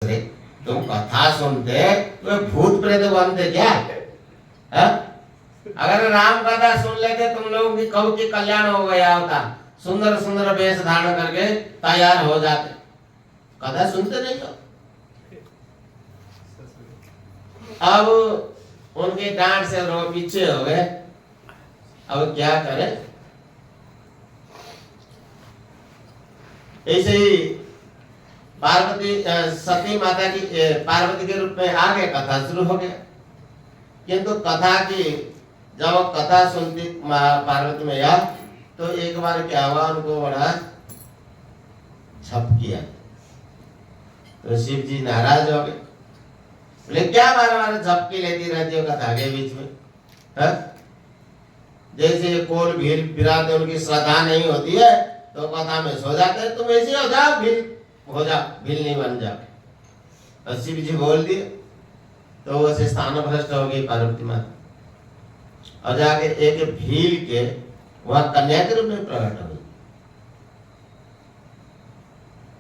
तुम कथा सुनते तो भूत प्रेत बनते क्या है? अगर राम कथा सुन लेते तुम लोगों की कब की कल्याण हो गया होता। सुंदर सुंदर वेश धारण करके तैयार हो जाते। कथा सुनते नहीं हो। अब उनके डांट से लोग पीछे हो गए। अब क्या करें? ऐसे ही पार्वती सती माता की पार्वती के रूप में आगे कथा शुरू हो गया। किंतु कथा की जब कथा सुनती पार्वती मैया तो एक बार क्या हुआ, उनको बड़ा झपकिया। तो शिव जी नाराज हो गए। बोले क्या बार बार झपकी लेती रहती हो कथा के बीच में है? जैसे कोल भील फिराते उनकी श्रद्धा नहीं होती है तो कथा में सो जाते हैं। तुम ऐसे हो जाओ, भील हो जाओ, भील नहीं बन जाओ। तो शिव जी बोल दिए तो वो से स्थान भ्रष्ट हो गई पार्वती माता और जाके एक भील के वह कन्या के रूप में प्रकट हुई।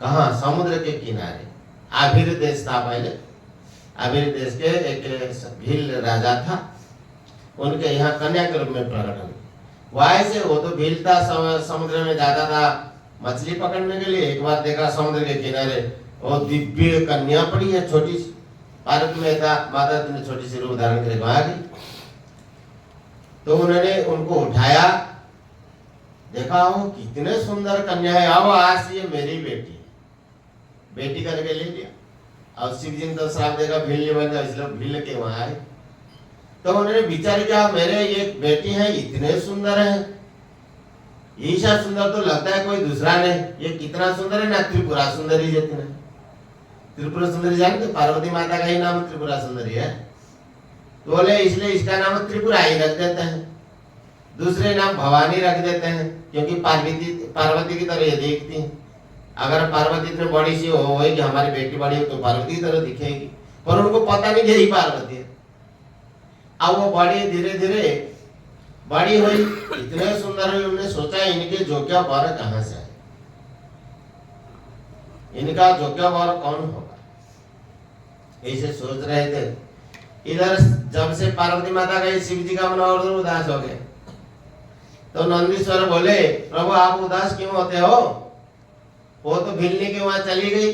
कहा? समुद्र के किनारे आभिर देश था पहले। आभिर देश के एक भील राजा था, उनके यहाँ कन्या के रूप में प्रकट हुई। वहां से वो तो भील था, समुद्र में जाता था मछली पकड़ने के लिए। एक बार देखा समुद्र के किनारे वो दिव्य कन्या पड़ी है छोटी सी। पार्वती माता ने छोटी सी रूप धारण करके वहां गई। तो उन्होंने उनको उठाया, देखा वो कितने सुंदर कन्या है, आओ आज ये मेरी बेटी है, बेटी करके ले लिया। और शिव जी ने तो श्राप देगा भील नहीं बन जाए, इसलिए भील के वहां आए। तो उन्होंने विचार किया मेरे ये बेटी है इतने सुंदर है, ईशा सुंदर तो लगता है कोई दूसरा नहीं, ये कितना सुंदर है ना, त्रिपुरा सुंदरी जितना। त्रिपुरा सुंदरी जानते? पार्वती माता का ही नाम त्रिपुरा सुंदरी है। तो बोले इसलिए इसका नाम त्रिपुरा ही रख देते हैं, दूसरे नाम भवानी रख देते हैं, क्योंकि पार्वती की तरह ये देखती है। अगर पार्वती इतनी बड़ी सी हो कि हमारी बेटी बड़ी हो तो पार्वती की तरह दिखेगी, पर उनको पता नहीं यही पार्वती है। अब वो बड़ी धीरे धीरे बड़ी हुई, इतने सुंदर हुई, उन्होंने सोचा इनके जोग्य वर कहां से आए, इनका जोग्य वर कौन होगा, ऐसे सोच रहे थे। इधर जब से पार्वती माता गई शिव जी का मन और उदास हो गए। तो नंदीश्वर बोले प्रभु आप उदास क्यों होते हो? वो तो भिलने के वहां चली गई,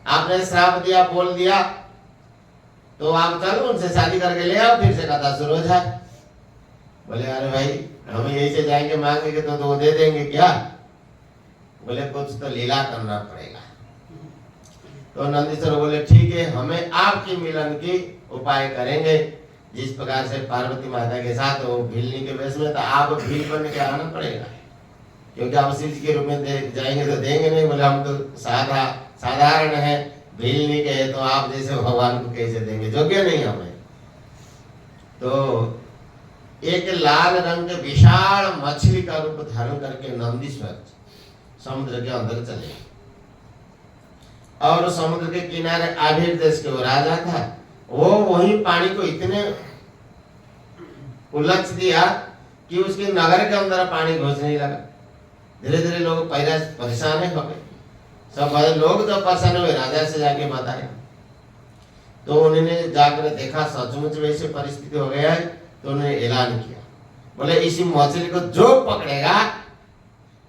आपने श्राप दिया, बोल दिया, तो आप चलो उनसे शादी करके ले आओ, फिर से कथा शुरू हो जाए। बोले अरे भाई हम यही से जाएंगे मांगेंगे तो वो दे देंगे क्या? बोले कुछ तो लीला करना पड़ेगा। तो नंदीश्वर बोले ठीक है, हमें आपकी मिलन की उपाय करेंगे। जिस प्रकार से पार्वती माता के साथ वो भीलनी के वेश में, तो आप भील बन के आना पड़ेगा, क्योंकि आप शिव जी के रूप में जाएंगे तो देंगे नहीं। बोले हम तो साधारण है, भीलनी के है, तो आप जैसे भगवान को कैसे देंगे, योग्य नहीं हमें। तो एक लाल रंग के विशाल मछली का रूप धारण करके नंदीश्वर समुद्र के अंदर चले और समुद्र के किनारे आभिर देश के वो राजा था, वो वही पानी को इतने उलझ दिया कि उसके नगर के अंदर पानी घुसने लगा। धीरे धीरे लोग पहले परेशान हो गए, सब लोग जब परेशान हुए राजा से जाके बताया। तो उन्होंने जाकर देखा सचमुच वैसे परिस्थिति हो गया है। तो उन्होंने ऐलान किया, बोले इसी मछली को जो पकड़ेगा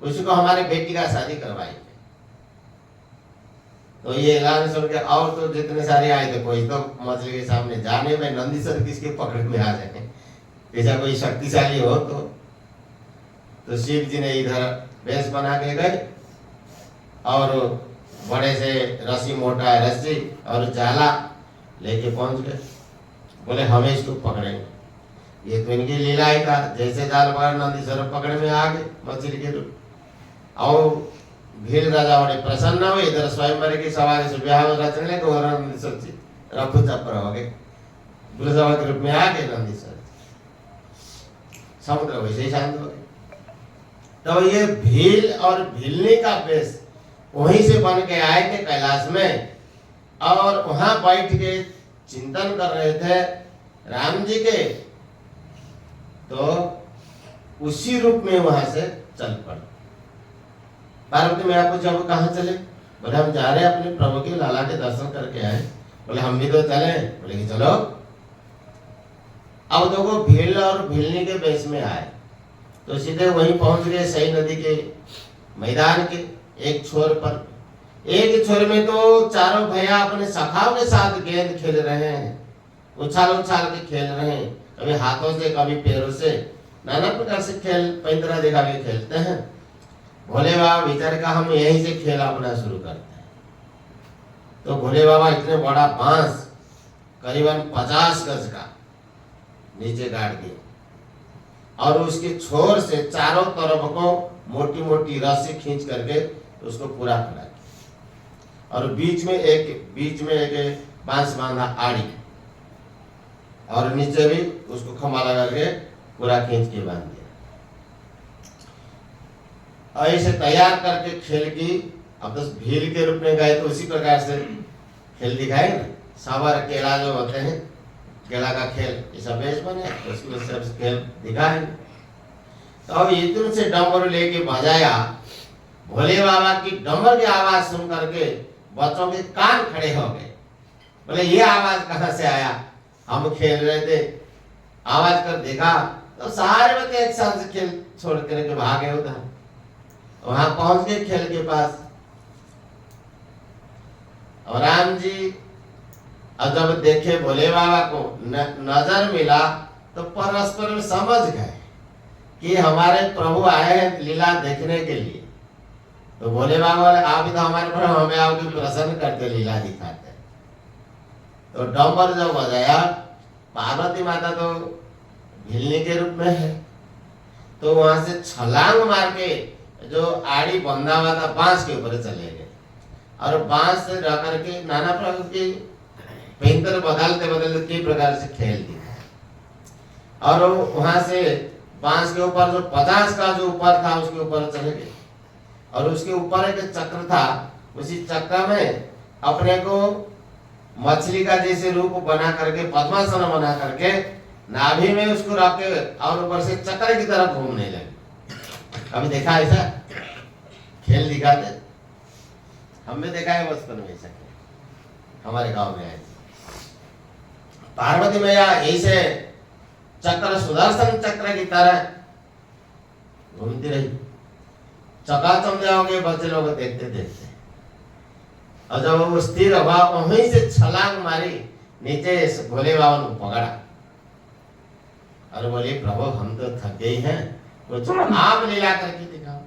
उसको हमारे बेटी का शादी करवाएंगे। तो ये ऐलान सुन के और तो जितने सारे आए थे, कोई तो मछली के सामने जाने में नंदीश्वर किसके पकड़ में आ जाए, ऐसा कोई शक्तिशाली हो तो शिव जी ने इधर वेश बना के गए और बड़े से रस्सी, मोटा रस्सी और जाला लेके पहुंच गए। बोले हमें इसको पकड़ेंगे, ये तो इनकी लीला ही था। जैसे जाल पकड़ नंदीश्वर पकड़ में आ गए मछली के रूप। और भील राजा बड़े प्रसन्न हुए, इधर स्वयंवर की सवारी से ब्याह रचने लगे तो नंदीश्वर जी रफू चप्पर हो गए, गुरुसभा के रूप में आ गए नंदीश्वर। समुद्र वैसे ही शांत हो गए। तो ये भील और भीलनी का वेश वहीं से बन के आए थे कैलाश में, और वहां बैठ के चिंतन कर रहे थे राम जी के। तो उसी रूप में वहां से चल पड़े। पार्वती मैया को जब कहाँ चले, बोले हम जा रहे हैं अपने प्रभु के लाला के दर्शन करके आए। बोले हम भी तो चले। बोले कि चलो। अब देखो भीड़ और भीलनी के बेस में आए तो सीधे वहीं पहुंच गए सई नदी के मैदान के एक छोर पर। एक छोर में तो चारों भैया अपने सखाओं के साथ गेंद खेल रहे हैं, उछाल उछाल के खेल रहे हैं, कभी हाथों से कभी पैरों से, नाना प्रकार से खेल पैंतरा दिखा के खेलते हैं। भोले बाबा विचार का हम यहीं से खेल अपना शुरू करते हैं। तो भोले बाबा इतने बड़ा बांस करीबन 50 गज का नीचे गाड़ दिया और उसके छोर से चारों तरफ को मोटी मोटी रस्सी खींच करके उसको पूरा खड़ा किया और बीच में एक बांस बांधा आड़ी और नीचे भी उसको खंभा लगा के पूरा खींच के बांध दिया। ऐसे तैयार करके खेल की अब तो भील के रूप में गए तो उसी प्रकार से खेल दिखाए ना। सावर केला जो होते हैं, केला का खेल ऐसा बेस बने तो उसमें सब खेल दिखाए। तो अब इतने से डमरू लेके बजाया। भोले बाबा की डमर की आवाज सुन करके बच्चों के कान खड़े हो गए। बोले ये आवाज कहाँ से आया? हम खेल रहे थे, आवाज कर देखा तो सारे बच्चे एक साथ से खेल छोड़ करके भागे उधर। वहां पहुंच गए खेल के पास और राम जी और जब देखे भोले बाबा को नजर मिला तो परस्पर समझ गए कि हमारे प्रभु आए हैं लीला देखने के लिए। तो भोले बाबा बोले आप ही तो हमारे प्रभु, हमें आपकी प्रसन्न करते लीला दिखाते। तो डम्बर जब बजाया, पार्वती माता तो भीलनी के रूप में है तो वहां से छलांग मार के जो आड़ी बंधा हुआ था बांस के ऊपर चले गए और बांस से रह करके नाना प्रकार की पेंटर बदलते बदलते कई प्रकार से खेल दिया और वहां से बांस के ऊपर जो 50 का जो ऊपर था उसके ऊपर चले गए और उसके ऊपर एक चक्र था। उसी चक्र में अपने को मछली का जैसे रूप बना करके पद्मासन बना करके नाभि में उसको रख के और ऊपर से चक्र की तरफ घूमने लगे। कभी देखा ऐसा खेल दिखाते? हमने देखा है बचपन में ऐसा खेल, हमारे गांव में आए। पार्वती मैया ऐसे चक्र सुदर्शन चक्र की तरह घूमती रही। चकाचौंध जाओगे बच्चे लोग देखते देखते और जब वो स्थिर हुआ वहीं से छलांग मारी नीचे भोले बाबा को पकड़ा और बोले प्रभु हम तो थक गए हैं, कुछ आप लीला करके दिखाओ।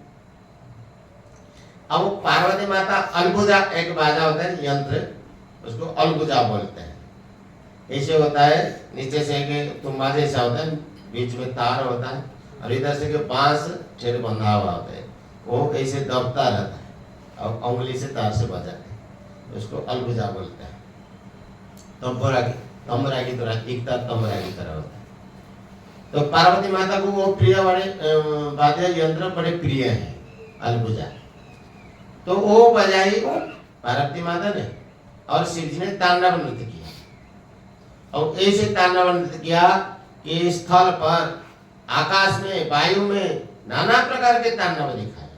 अब पार्वती माता अलगुजा एक बाजा होता है यंत्र, उसको अलगुजा बोलते हैं। ऐसे होता है नीचे से एक तुम्बा जैसा होता है, बीच में तार होता है और इधर से बांस छेद बंधा हुआ होता है, वो ऐसे दबता रहता है और उंगली से तार से बजाते हैं, उसको अलगुजा बोलते हैं। तंबरा की तरह दिखता, तंबरा की तरह होता है। तो पार्वती माता को वो प्रिय बड़े वाद्य यंत्र बड़े प्रिय हैं अलगुजा। तो वो बजाई पार्वती माता ने और शिव जी ने तांडव नृत्य किया और ऐसे तांडव नृत्य किया कि स्थल पर आकाश में वायु में नाना प्रकार के तांडव दिखाए।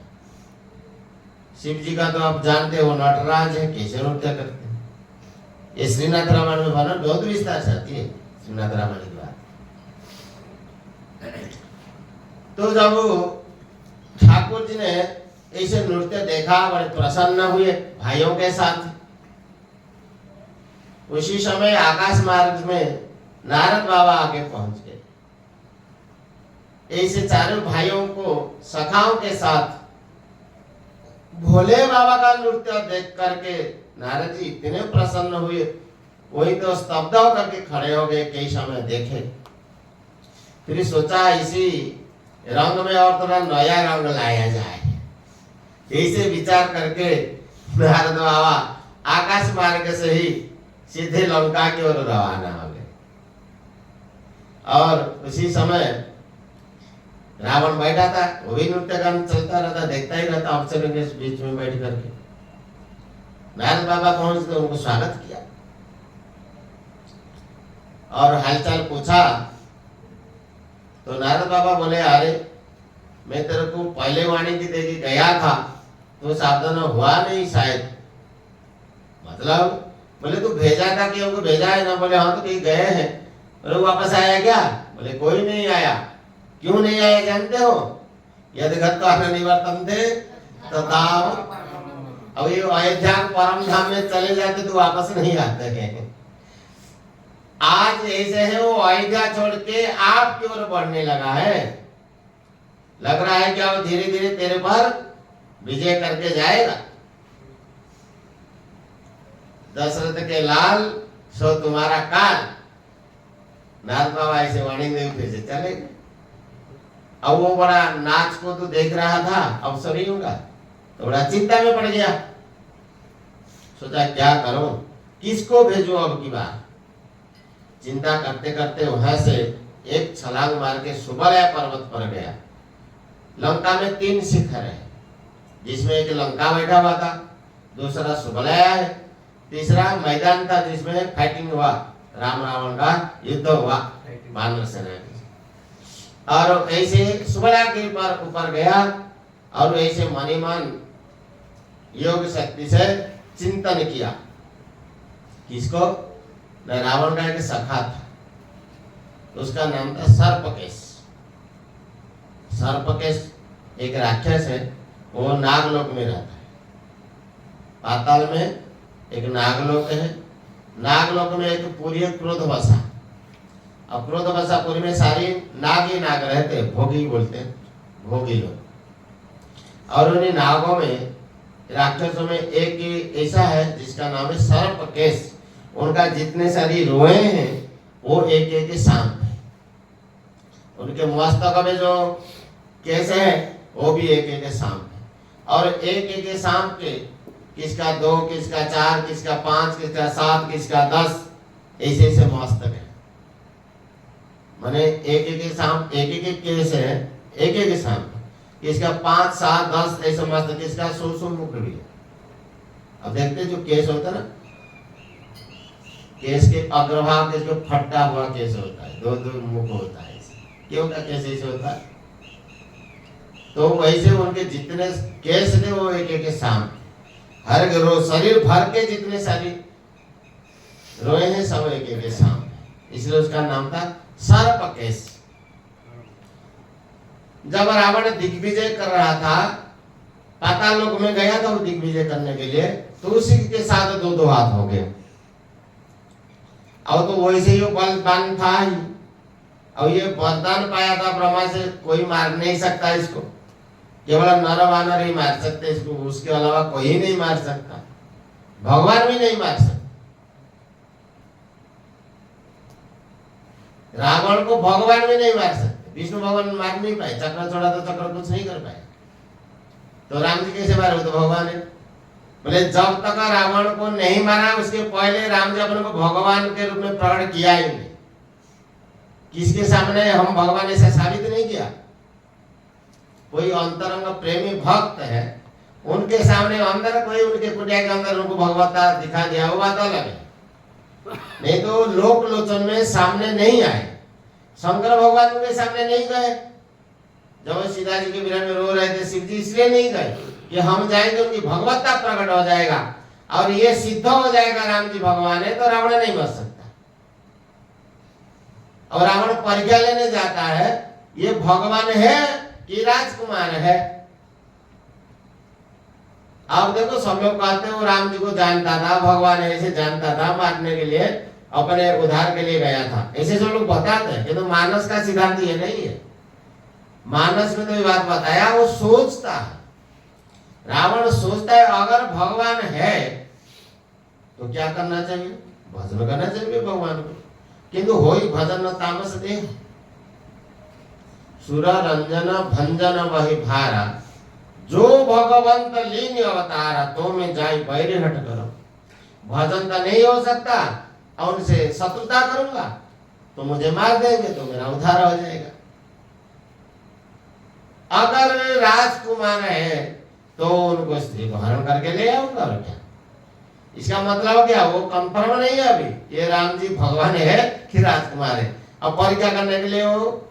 शिव जी का तो आप जानते हो नटराज है, कैसे नृत्य करते हैं। ये श्रीनाथ रामायण में वर्णन बहुत विस्तार से आती है, श्रीनाथ रामायण की बात। तो जब ठाकुर जी ने ऐसे नृत्य देखा बड़े प्रसन्न हुए भाइयों के साथ। उसी समय आकाश मार्ग में नारद बाबा आगे पहुंच गए। ऐसे चारों भाइयों को सखाओं के साथ भोले बाबा का नृत्य देख करके नारद जी इतने प्रसन्न हुए, वही तो स्तब्ध होकर के खड़े हो गए, कई समय देखे। फिर सोचा इसी रंग में और थोड़ा नया रंग लाया जाए। ऐसे विचार करके नारद बाबा आकाश मार्ग से ही सीधे लंका की ओर रवाना हो गए। और उसी समय रावण बैठा था, वो भी नृत्य गान चलता रहता, देखता ही रहता अफसरों के बीच में बैठ करके। नारद बाबा पहुंच के उनको स्वागत किया और हालचाल पूछा। तो नारद बाबा बोले अरे मैं तेरे को पहले वाणी की देके गया था तो सावधान हुआ नहीं शायद, मतलब बोले तू भेजा था कि हमको भेजा है ना? बोले हाँ, तो कहीं गए हैं। बोले वापस आया क्या? बोले कोई नहीं आया। क्यों नहीं आया जानते हो? यदि गत्वा निवर्तन्ते तथाव। अब ये अयोध्या परम धाम में चले जाते तो वापस नहीं आते हैं। आज ऐसे है, वो अयोध्या छोड़ के आपकी ओर बढ़ने लगा है। लग रहा है क्या वो धीरे धीरे तेरे पर विजय करके जाएगा। दशरथ के लाल सो तुम्हारा काल। नाथ बाबा ऐसे वाणी देव फिर से चले गए। अब वो बड़ा नाच को तो देख रहा था, अवसर ही होगा, तो बड़ा चिंता में पड़ गया। सोचा क्या करूं, किसको भेजूं अब की बार। चिंता करते करते वहां से एक छलांग मार के सुबलया पर्वत पर गया। लंका में 3 शिखर है, जिसमें एक लंका बैठा हुआ था, दूसरा सुबलया है, तीसरा मैदान था जिसमें फाइटिंग हुआ, राम रावण का युद्ध हुआ वानर सेना के। और ऐसे सुबलया के ऊपर गया और ऐसे मणिमान योग शक्ति से चिंतन किया। किसको? रावण का एक सखा था, उसका नाम था सर्पकेश। सर्पकेश एक राक्षस है, वो नागलोक में रहता है। पाताल में एक नागलोक है, नागलोक में एक पुरी है क्रोधवसा। अब क्रोधवसापुरी में सारी नाग ही नाग रहते, भोगी बोलते हैं, भोगी लोग। और उन्हीं नागों में, राक्षसों में एक ऐसा है जिसका नाम है सर्पकेश। उनका जितने सारी रोए हैं वो एक एक सांप है। उनके मस्तक में जो केस है वो भी एक एक सांप है। और एक एक सांप के किसका 2, किसका 4, किसका 5, किसका 7, किसका 10 ऐसे ऐसे मस्तक है। माने एक एक सांप, एक एक केस है, एक एक सांप। किसका 5, 7, 10 ऐसे मस्तक, किसका 100 मुख भी है। अब देखते जो केस होता है ना, केस के अग्रभाग के फटा हुआ केस होता है, 2 मुख होता है। क्यों का केस ऐसे होता है? तो वैसे उनके जितने केस थे वो एक एक सांप। हर शरीर भर के जितने सारी रोए हैं सब एक एक सांप, इसलिए उसका नाम था सर्पकेश। जब रावण दिग्विजय कर रहा था, पाताल लोक में गया था वो दिग्विजय करने के लिए, तो उसी के साथ 2 हाथ हो गए। अब तो वैसे ही बलवान था ही, और ये वरदान पाया था ब्रह्मा से, कोई मार नहीं सकता इसको, केवल नर वानर ही मार सकते इसको, उसके अलावा कोई नहीं मार सकता, भगवान भी नहीं मार सकता। रावण को भगवान भी नहीं मार सकते, विष्णु भगवान मार नहीं पाए, चक्र छोड़ा तो चक्र कुछ नहीं कर पाए, तो राम जी कैसे मारे? वो तो भगवान है। बोले जब तक रावण को नहीं मारा उसके पहले राम जी अपने को भगवान के रूप में प्रकट किया ही नहीं। किसके सामने हम भगवान ऐसा साबित नहीं किया। कोई अंतरंग प्रेमी भक्त है, उनके सामने अंदर कोई उनके कुटिया के अंदर उनको भगवता दिखा दिया, वो बात अलग है। नहीं तो लोक लोचन में सामने नहीं आए। शंकर भगवान उनके सामने नहीं गए। जब सीता जी के विरह में रो रहे थे शिव जी, इसलिए नहीं गए कि हम जाएंगे उनकी भगवत्ता प्रकट हो जाएगा और ये सिद्ध हो जाएगा राम जी भगवान है, तो रावण नहीं बच सकता। और रावण परीक्षा लेने जाता है, ये भगवान है कि राजकुमार है। आप देखो सब लोग कहते हैं वो राम जी को जानता था, भगवान ऐसे जानता था, मारने के लिए, अपने उद्धार के लिए गया था, ऐसे सब लोग बताते हैं। किंतु मानस का सिद्धांत ये नहीं है। मानस में तो ये बात बताया, वो सोचता है, रावण सोचता है अगर भगवान है तो क्या करना चाहिए? भजन करना चाहिए भगवान को। किंतु होई भजन तामस देह, सुर रंजन भंजन वही भारा, जो भगवंत लीन अवतारा, तो में जाई बैरे हट करो। भजन तो नहीं हो सकता और उनसे शत्रुता करूंगा तो मुझे मार देंगे, तो मेरा उद्धार हो जाएगा। अगर राजकुमार है तो उनको स्त्री को हरण करके ले आऊंगा। और क्या इसका मतलब क्या? वो कंफर्म नहीं है अभी ये राम जी भगवान है कि राजकुमार है। अब परीक्षा करने के लिए वो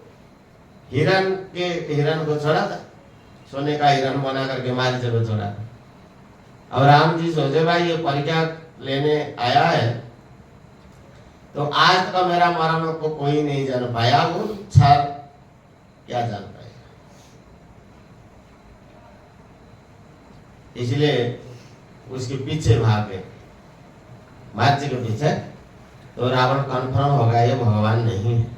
हिरण को छोड़ा था, सोने का हिरण बना करके मारी को छोड़ा था। और राम जी सोचे भाई ये परीक्षा लेने आया है, तो आज तक मेरा मरण को कोई नहीं जान पाया, वो क्षार क्या जान पाएगा। इसलिए उसके पीछे भागे, मार्च के पीछे, तो रावण कन्फर्म हो गया ये भगवान नहीं है।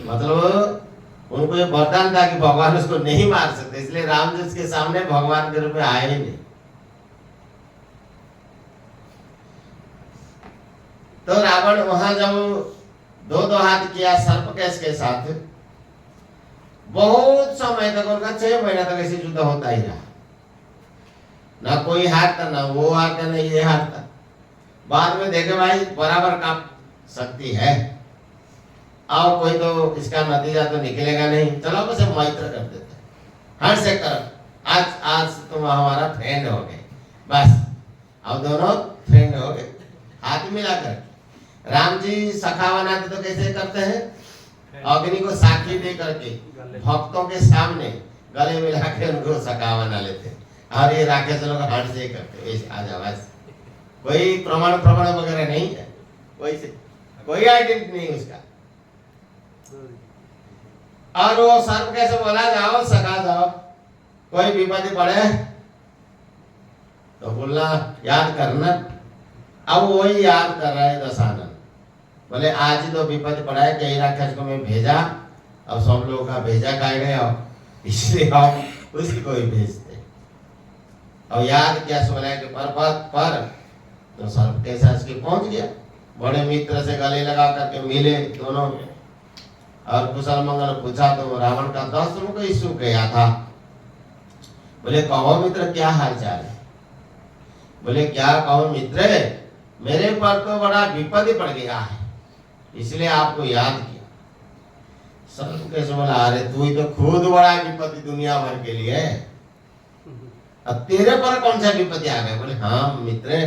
मतलब उनको ये वरदान था कि भगवान उसको नहीं मार सकते, इसलिए राम जी उसके सामने भगवान के रूप में आए ही नहीं। तो रावण वहां जब दो हाथ किया सर्पकेश के साथ, बहुत समय तक, उनका 6 महीना तक ऐसे युद्ध होता ही रहा, ना कोई हारता, ना वो हारता, ना ये हारता। बाद में देखे भाई बराबर का शक्ति है, आओ कोई तो इसका नतीजा तो निकलेगा नहीं, चलो बस मैत्र कर देते, हर से करो, आज तुम हमारा फ्रेंड हो गए, बस अब दोनों फ्रेंड हो गए, हाथ मिलाकर। राम जी सखा बनाते तो कैसे करते हैं, अग्नि को साक्षी दे करके भक्तों के सामने गले मिला के उनको सखा बना लेते, और ये राकेश लोग हाथ से करते, आज आवाज कोई प्रमाण वगैरह नहीं है, कोई आइडेंटिटी नहीं उसका। और वो सर्प कैसे बोला, जाओ सखा जाओ, कोई विपत्ति पड़े तो बोलना याद करना। अब वही याद कर रहा है दशानन, बोले आज ही तो विपत्ति पड़ा है, कई राक्षस को मैं भेजा, अब सब लोगों का भेजा खाए गए, इसलिए हम उसी को ही भेजते। और याद किया सोलह के पर्वत पर, तो सर्प कैसा उसके पहुंच गया, बड़े मित्र से गले लगा करके मिले दोनों, और कुशल मंगल पूछा तो रावण का 10 मुख इशू गया था। बोले कहो मित्र क्या हाल चाल है, बोले क्या कहो मित्र, मेरे पर तो बड़ा विपत्ति पड़ गया है, इसलिए आपको याद किया। सर्प कैसे बोला, अरे तू ही तो खुद बड़ा विपत्ति दुनिया भर के लिए, अब तेरे पर कौन सा विपत्ति आ गया। बोले हाँ मित्र,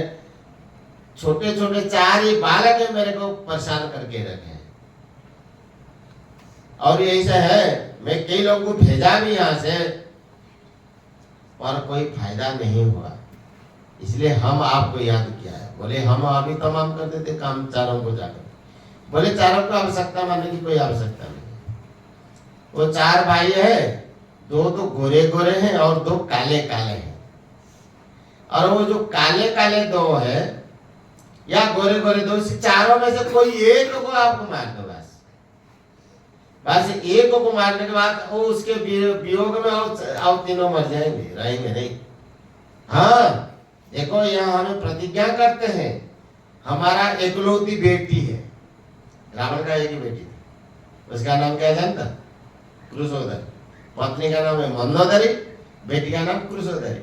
छोटे छोटे 4 ही बालक है मेरे को परेशान करके रखे, और यही से है, मैं कई लोगों को भेजा भी यहाँ से, पर कोई फायदा नहीं हुआ, इसलिए हम आपको याद किया है। बोले हम अभी तमाम कर देते काम चारों को जाकर। बोले चारों को आवश्यकता मानने की कोई आवश्यकता नहीं, वो 4 भाई है, 2 तो गोरे गोरे हैं और 2 काले काले हैं, और वो जो काले काले 2 है या गोरे गोरे 2, चारों में से कोई एक को आपको मार दो, बस एक को मारने के बाद वो उसके वियोग में और तीनों मर जाएंगे, रहेंगे नहीं। हाँ देखो यहाँ हमें प्रतिज्ञा करते हैं, हमारा एकलौती बेटी है, रावण का एक ही बेटी थी, उसका नाम क्या जानता, क्रुशोदरी, पत्नी का नाम है मंदोदरी, बेटी का नाम क्रुशोदरी।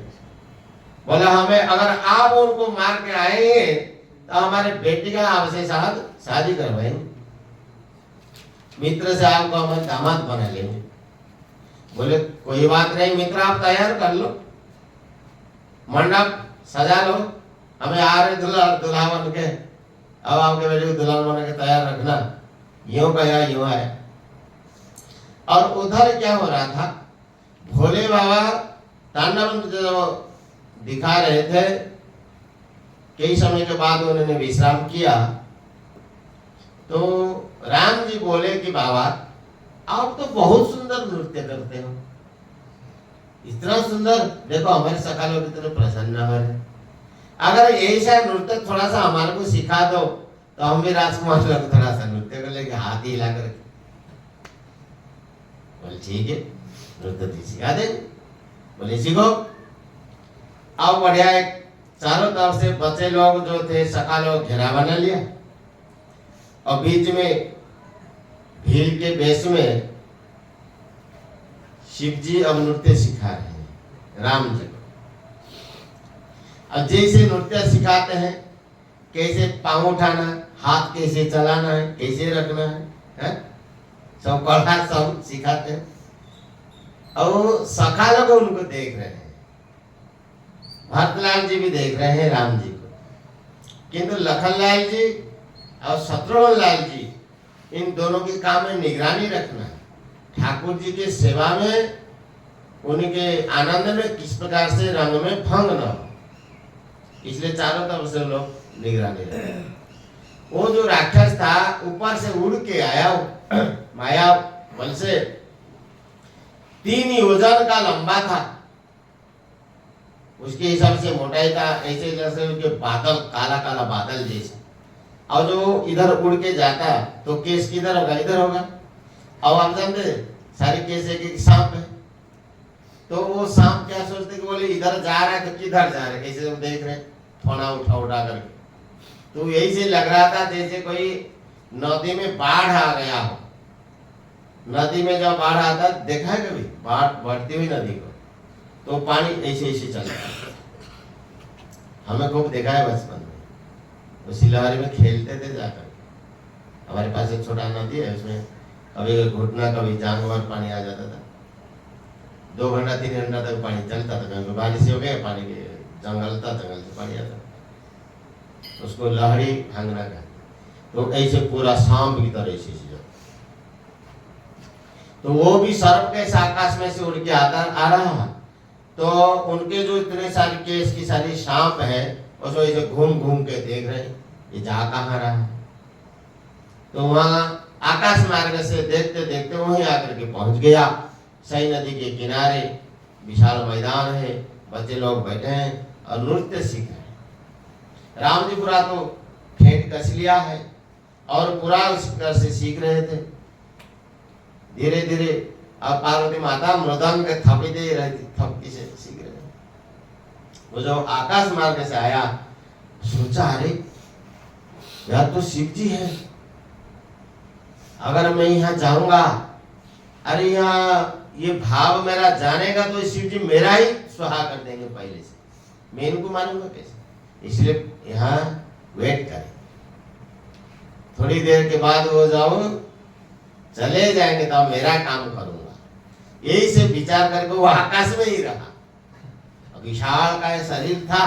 बोला हमें अगर आप उनको मार के आएंगे तो हमारे बेटी का आपसे साथ शादी करवाएंगे, मित्र से आपको हमारे दामाद बना लेंगे। बोले कोई बात नहीं मित्र, आप तैयार कर लो, मंडप सजा लो, हमें आ रहे दुल्हा बन के, अब आपके बेटे को दुल्हन बन के तैयार रखना, यूं गया यूं है। और उधर क्या हो रहा था, भोले बाबा तांडव जो दिखा रहे थे, कई समय के बाद उन्होंने विश्राम किया, तो राम जी बोले कि बाबा आप तो बहुत सुंदर नृत्य करते हो, इतना सुंदर, देखो हमारे सखा लोग इतने प्रसन्न हो रहे, अगर ऐसा नृत्य थोड़ा सा हमारे को सिखा दो तो हम भी राजकुमार लोग थोड़ा सा नृत्य कर लेंगे, हाथ ही हिला करके। बोले ठीक है नृत्य तो सिखा देंगे। बोले सीखो। अब बढ़िया, एक चारों तरफ से बच्चे लोग जो थे सखा लोग घेरा बना लिया, और बीच में भील के बेस में शिव जी अब नृत्य सिखा रहे हैं राम जी को। अब जैसे नृत्य सिखाते हैं, कैसे पांव उठाना, हाथ कैसे चलाना है, कैसे रखना है? सब कला सब सिखाते हैं, और सखा लोग उनको देख रहे हैं, भरतलाल जी भी देख रहे हैं राम जी को, किंतु लखनलाल जी और शत्रुघ्न लाल जी इन दोनों के काम में निगरानी रखना है, ठाकुर जी के सेवा में, उनके आनंद में किस प्रकार से रंग में भंग न हो, इसलिए चारों तरफ से लोग निगरानी रहे। वो जो राक्षस था ऊपर से उड़ के आया, माया बल से 3 योजन का लंबा था, उसके हिसाब से मोटाई था, ऐसे जैसे उनके बादल, काला काला बादल जैसे। और जो इधर उड़ के जाता तो केस किधर होगा, इधर होगा। और आप जानते सारी केस एक सांप है, तो वो सांप क्या सोचते कि बोले इधर जा रहा है तो किधर जा रहा है, ऐसे वो देख रहे थोड़ा उठा उठा करके। तो यही से लग रहा था जैसे कोई नदी में बाढ़ आ गया हो। नदी में जब बाढ़ आता देखा है कभी बाढ़ बढ़ती हुई नदी को, तो पानी ऐसे ऐसे चलता है। हमें खूब देखा है बचपन में, उसी लहरी में खेलते थे जाकर। हमारे पास एक छोटा नदी है, उसमें कभी घुटना कभी जानवर पानी आ जाता था। 2 घंटा 3 घंटा तक पानी चलता था। कभी बारिश हो गया, पानी के जंगल से पानी आता, उसको लहरी भांगना का। तो ऐसे पूरा सांप की तरह ऐसे तो वो भी सर्प के आकाश में से उड़ के आ रहा। तो उनके जो इतने सारे केस की सारी सांप है, उसको ऐसे घूम घूम के देख रहे ये जा कहाँ रहा है। तो वहां आकाश मार्ग से देखते देखते वहीं आकर के पहुंच गया। सही नदी के किनारे विशाल मैदान है, बच्चे लोग बैठे हैं और नृत्य सीख रहे हैं। राम जी पूरा तो फेंट कस लिया है और पूरा उस तरह से सीख रहे थे। धीरे धीरे अब पार्वती माता मृदंग थपी दे रही थी, थपकी से सीख रहे थे। वो जो आकाश मार्ग से आया, सोचा अरे यार तो शिव जी है, अगर मैं यहाँ जाऊंगा, अरे यहाँ ये भाव मेरा जानेगा तो शिव जी मेरा ही स्वाहा कर देंगे पहले से, मैं इनको मानूंगा कैसे। इसलिए यहाँ वेट करें, थोड़ी देर के बाद वो जाओ चले जाएंगे तो मेरा काम करूंगा। यही से विचार करके वो आकाश में ही रहा। विशाल का शरीर था,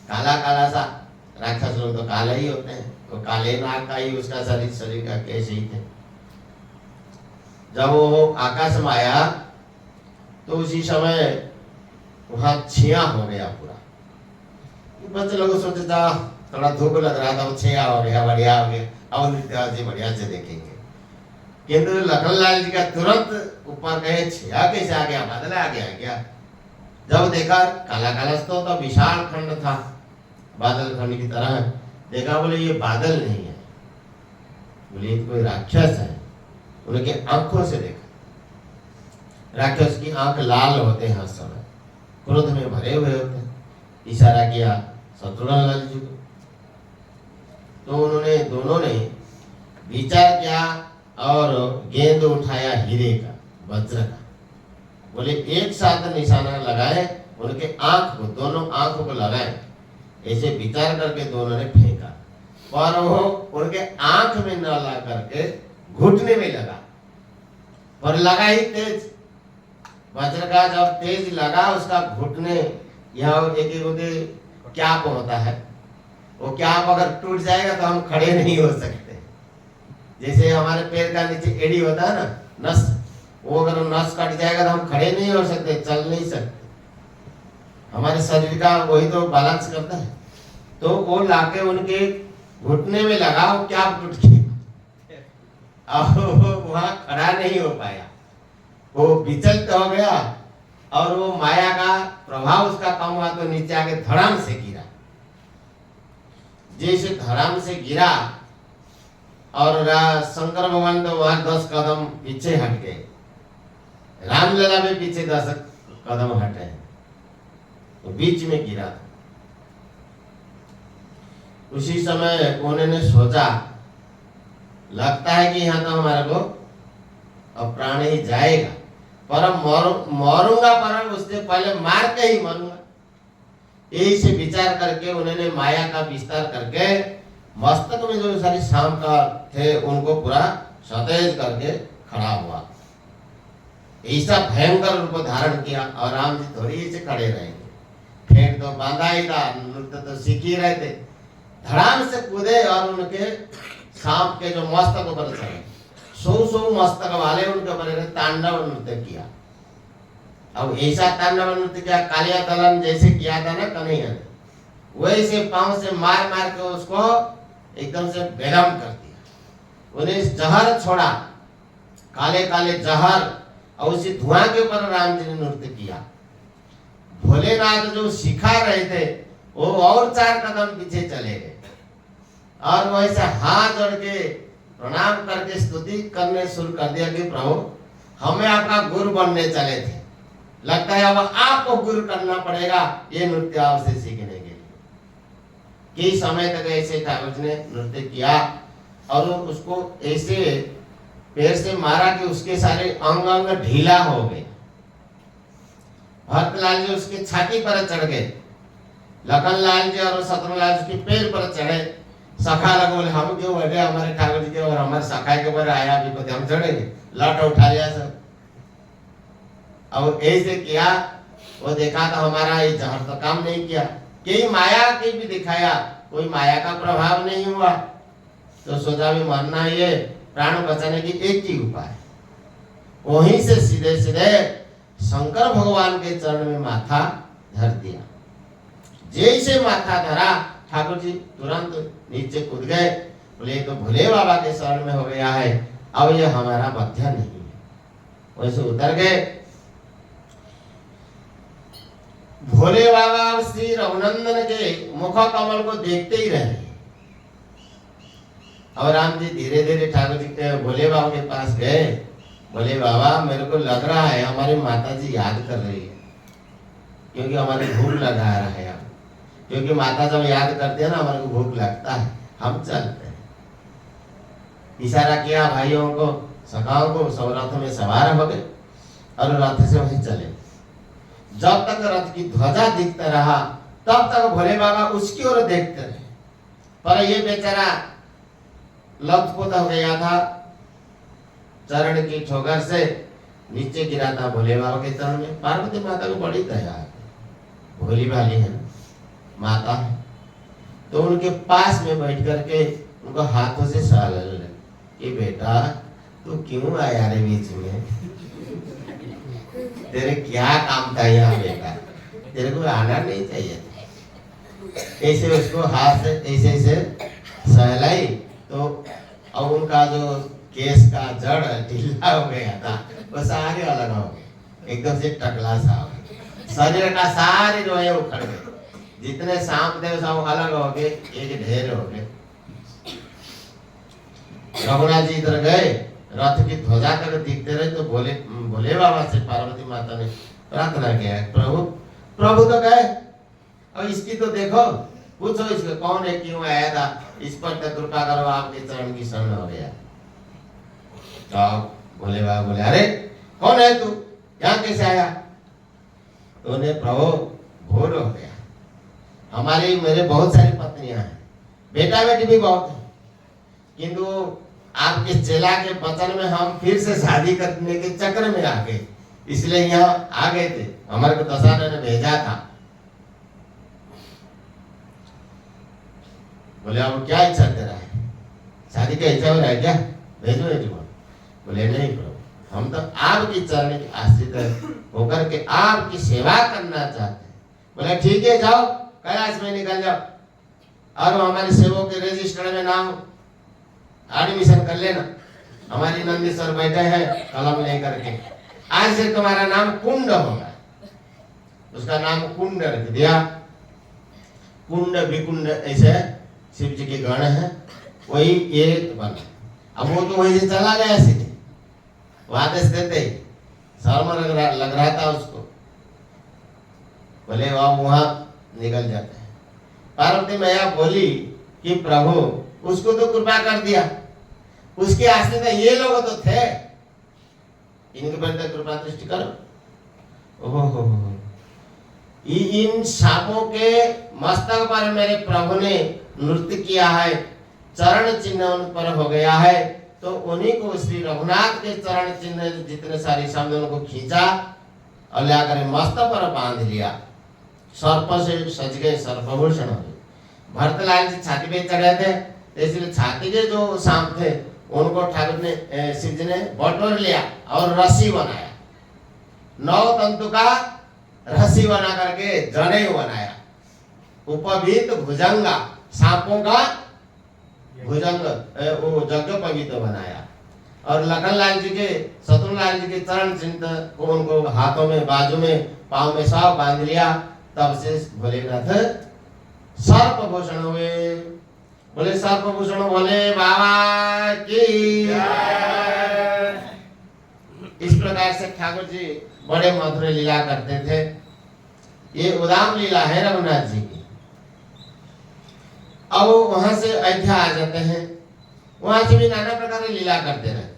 काला काला सा, राक्षस लोग तो काले ही होते हैं, तो काले नाग का ही उसका शरीर का केस ही थे। जब वो आकाश में आया तो उसी समय वहां छिया हो गया पूरा। बच्चे लोग सोचे था थोड़ा धूप लग रहा था, वो छिया हो गया, बढ़िया हो गया, अब नृत्य बढ़िया से देखेंगे। किंतु लखनलाल जी का तुरंत ऊपर गए, छिया कैसे आ गया, बादल आ गया क्या। जब देखा काला काला तो विशाल खंड था, बादल खंड की तरह देखा, बोले ये बादल नहीं है, बोले ये कोई राक्षस है। उनके आंखों से देखा, राक्षस की आंख लाल होते हैं हर समय, क्रोध में भरे हुए होते हैं। इशारा किया शत्रुघ्न लाल जी को, तो उन्होंने दोनों ने विचार किया और गेंद उठाया हीरे का, वज्र का, बोले एक साथ निशाना लगाए, उनके आंख को, दोनों आंखों को लगाए। ऐसे विचार करके दोनों ने फेंका, पर वो उनके आंख में न लगा करके घुटने में लगा, पर लगा ही तेज। वज्र का जब तेज लगा, उसका घुटने यहाँ एक क्याप होता है, वो क्याप अगर टूट जाएगा तो हम खड़े नहीं हो सकते। जैसे हमारे पैर का नीचे एड़ी होता है ना, नस, वो अगर नस कट जाएगा तो हम खड़े नहीं हो सकते, चल नहीं सकते। हमारे शरीर का वही तो बैलेंस करता है। तो वो लाके उनके घुटने में लगा, वो क्या टूट गया, वहां खड़ा नहीं हो पाया, वो विचलित हो गया और वो माया का प्रभाव उसका कम हुआ तो नीचे आके धड़ाम से गिरा। जैसे धड़ाम से गिरा और शंकर भगवान तो वहां 10 कदम पीछे हट गए, रामलला में पीछे 10 कदम हटे, तो बीच में गिरा। उसी समय उन्होंने सोचा लगता है कि यहाँ तो हमारे को अब प्राण ही जाएगा, पर मरूंगा, पर उससे पहले मार के ही मरूंगा। यही से विचार करके उन्होंने माया का विस्तार करके मस्तक में जो सारी सांप का थे उनको पूरा सतेज करके खड़ा हुआ। ऐसा भयंकर रूप धारण किया और राम जी थोड़ी से खड़े रहेंगे, फेंट तो बांधा ही था, नृत्य तो सीख ही रहे थे। धड़ाम से कूदे और उनके सांप के जो मस्तक पर चढ़े, 100 मस्तक वाले उनके ऊपर तांडव नृत्य किया। अब ऐसा तांडव नृत्य किया, कालिया दलन जैसे किया था ना कन्हैया ने, वही से पांव से मार मार के उसको एकदम से बेदम कर दिया। उन्हें जहर छोड़ा, काले काले जहर, और उसी धुआं के ऊपर राम जी ने नृत्य किया। भोलेनाथ जो सिखा रहे थे वो और 4 कदम पीछे चले गए और वैसे हाथ जोड़ के प्रणाम करके स्तुति करने शुरू कर दिया कि प्रभु हमें आपका गुरु बनने चले थे, लगता है अब आपको गुरु करना पड़ेगा ये नृत्य आपसे सीखने के लिए। कई समय तक ऐसे ठाकुर जी ने नृत्य किया और उसको ऐसे पैर से मारा कि उसके सारे अंग अंग ढीला हो गए। भरतलाल जी उसकी छाती पर चढ़ गए, लखनलाल जी और शत्रुलाल जी के पैर पर चढ़े। सखा लगे बोले हम क्यों बैठे, हमारे ठाकुर जी के और हमारे सखा के ऊपर आया विपत्ति, हम चढ़ेंगे। लट उठा लिया सब। अब ऐसे किया, वो देखा तो हमारा ये जहर तो काम नहीं किया। कई माया के भी दिखाया, कोई माया का प्रभाव नहीं हुआ। तो सोचा भी मरना ही है, प्राण बचाने की एक ही उपाय। वहीं से सीधे सीधे शंकर भगवान के चरण में माथा धर दिया। जैसे माथा धरा ठाकुर जी तुरंत नीचे कूद गए। बोले तो भोले बाबा के शरण में हो गया है, अब ये हमारा बध्या नहीं है। वैसे उतर गए। भोले बाबा श्री रघुनंदन के मुख कमल को देखते ही रहे। और राम जी धीरे धीरे ठाकुर जी के भोले बाबा के पास गए। बोले बाबा मेरे को लग रहा है हमारी माता जी याद कर रही है, क्योंकि हमारी भूख लगा रहा है अब। क्योंकि माता जब याद करते हैं ना हमारे को भूख लगता है, हम चलते हैं। इशारा किया भाइयों को, सखाओं को, सब रथ में सवार हो गए और रथ से वहीं चले। जब तक रथ की ध्वजा दिखता रहा तब तक भोले बाबा उसकी ओर देखते रहे। पर ये बेचारा लथपथ हो गया था, चरण की ठोकर से नीचे गिरा था भोले बाबा के चरण में। पार्वती माता को बड़ी दया है, भोली भाली है माता है, तो उनके पास में बैठ करके उनको हाथों से सवाल लगे कि बेटा तू क्यों आया रे बीच में, तेरे क्या काम था यहाँ बेटा, तेरे को आना नहीं चाहिए। ऐसे उसको हाथ से ऐसे ऐसे सहलाई तो अब उनका जो केस का जड़ ढीला हो गया था वो सारे अलग हो गए, एकदम से टकला सा हो गया। शरीर का सारे जो है उखड़ गए, जितने सांप थे सब अलग हो गए, एक ढेर हो गए। रघुनाथ जी इधर गए, रथ की ध्वजा तक दिखते रहे तो भोले बाबा से पार्वती माता ने प्रार्थना किया, प्रभु तो गए और इसकी तो देखो, पूछो इसको कौन है, क्यों आया था, इस पर तो कृपा करो, आपके चरण की शरण हो गया। तो भोले बाबा बोले अरे कौन है तू, यहाँ कैसे आया? तो उन्हें प्रभु भूल हो गया, हमारी मेरे बहुत सारी पत्नियां हैं, बेटा बेटी भी बहुत है, किंतु आपके चेला के वचन में हम फिर से शादी करने के चक्कर में आ गए, इसलिए यहाँ आ गए थे, हमारे को दशहरा ने भेजा था। बोले अब क्या इच्छा तेरा है, शादी का इच्छा हो रहा है क्या, भेजो है जीवन। बोले नहीं प्रभु, हम तो आपकी चरण की आश्रित होकर के आपकी सेवा करना चाहते हैं। बोले ठीक है जाओ कैलाश में निकल जाओ और हमारे सेवकों के रजिस्टर में नाम एडमिशन कर लेना। हमारी नंदीश्वर बैठे हैं कलम लेकर के, आज से तुम्हारा नाम कुंड होगा। उसका नाम कुंड रख दिया। कुंड विकुंड ऐसे शिव जी के गण है, वही एक बन। अब वो तो वही से चला गया सीधे, आदेश देते ही शर्म लग रहा था उसको। बोले वह वहां निकल जाते हैं। पार्वती मैया बोली कि प्रभु उसको तो कृपा कर दिया, उसके आश्रित ये लोग तो थे, इनके पर तो कृपा दृष्टि करो। ओहो, इन सांपों के मस्तक पर मेरे प्रभु ने नृत्य किया है, चरण चिन्ह उन पर हो गया है, तो उन्हीं को श्री रघुनाथ के चरण चिन्ह जितने सारे शब्द उनको खींचा और लाकर मस्तक पर बांध लिया। सर्प से सज गए, सर्पभूषण हो गए। भरतलाल जी छाती पे चढ़े थे, इसलिए छाती के जो सांप थे उनको ठाकुर ने शिव जी ने बटोर लिया और रस्सी बनाया, 9 तंतु का रस्सी बना करके जनेऊ बनाया उपवीत भुजंगा, सांपों का भुजंग वो यज्ञोपवीत बनाया। और लखनलाल जी के, शत्रुलाल जी के चरण चिन्ह को उनको हाथों में, बाजू में, पाँव में सब बांध लिया। तब से भोलेनाथ सर्प भूषण हुए। बोले सर्प भूषण भोले बाबा की। इस प्रकार से ठाकुर जी बड़े मधुर लीला करते थे। ये उदाम लीला है रघुनाथ जी की। अब वहां से अयोध्या आ जाते हैं, वहां से भी नाना प्रकार की लीला करते रहते हैं।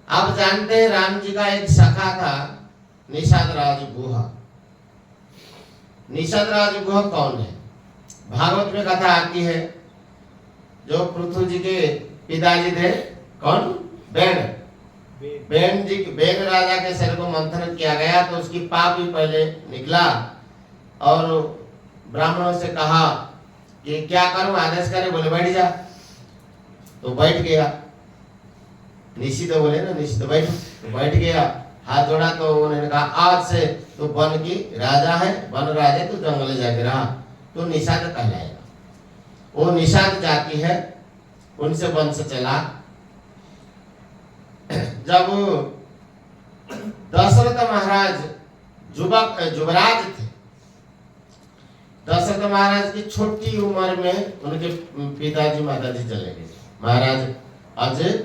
आप जानते हैं राम जी का एक सखा था निषाद राज गुहा। निषाद राज गुहा कौन है? भागवत में कथा आती है, जो पृथु जी के पिताजी थे, कौन? बेन। बेन जी, बेन राजा के शरीर को मंथन किया गया तो उसकी पाप भी पहले निकला और ब्राह्मणों से कहा कि क्या करूं, आदेश करे। बोले बैठ जा। तो बैठ गया। निश्चित बोले ना, निश्चित बैठ। तो बैठ गया, हाथ जोड़ा तो उन्होंने कहा आज से तो वन की राजा है, वन राजा, तो जंगल जाके रहा तो निषाद कहलाएगा। वो निषाद जाति है, उनसे वंश चला। जब दशरथ महाराज युवराज थे, दशरथ महाराज की छोटी उम्र में उनके पिताजी माताजी चले गए, महाराज अजय,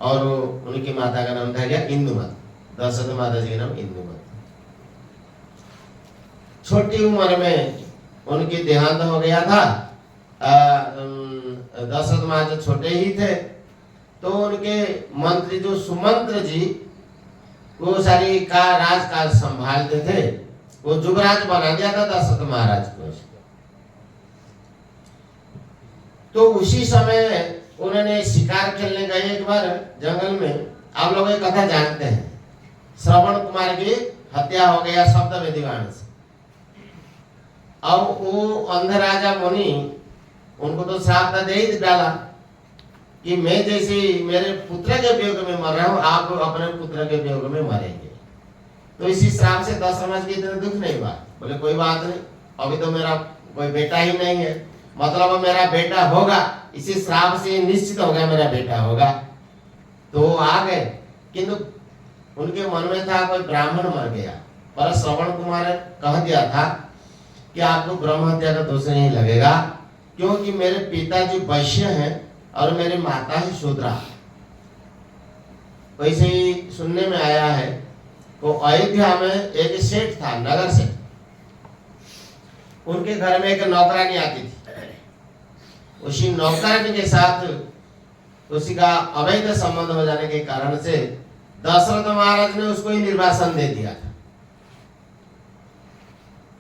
और उनकी माता का नाम था क्या? इंदुमती। दशरथ माता जी का नाम इंदुमती। छोटी उम्र में उनकी देहांत हो गया था। दशरथ महाराज छोटे ही थे तो उनके मंत्री जो सुमंत्र जी वो सारी का राजकाज संभालते थे, वो युवराज बना दिया था दशरथ महाराज को। तो उसी समय उन्होंने शिकार खेलने गए एक बार जंगल में। आप लोग ये कथा जानते हैं, श्रवण कुमार की हत्या हो गया शब्द विधिवान से। अब वो अंध राजा मुनि उनको तो श्राप दे ही डाला कि मैं जैसे मेरे पुत्र के वियोग में मर रहा हूं, आप अपने पुत्र के वियोग में मरेंगे। तो इसी श्राप से दशरथ जी इतना दुख नहीं हुआ। बोले कोई बात नहीं, अभी तो मेरा कोई बेटा ही नहीं है, मतलब मेरा बेटा होगा, इसी श्राप से निश्चित हो गया मेरा बेटा होगा। तो वो आ गए, किंतु उनके मन में था कोई ब्राह्मण मर गया, पर श्रवण कुमार ने कह दिया था कि आपको ब्रह्म हत्या का दोष नहीं लगेगा, क्योंकि मेरे पिताजी वैश्य हैं और मेरी माता ही शूद्रा। वैसे ही सुनने में आया है तो अयोध्या में एक सेठ था, नगर सेठ, उनके घर में एक नौकरानी आती थी। उसी नौकरानी के साथ उसी का अवैध संबंध हो जाने के कारण से दशरथ महाराज ने उसको ही निर्वासन दे दिया था।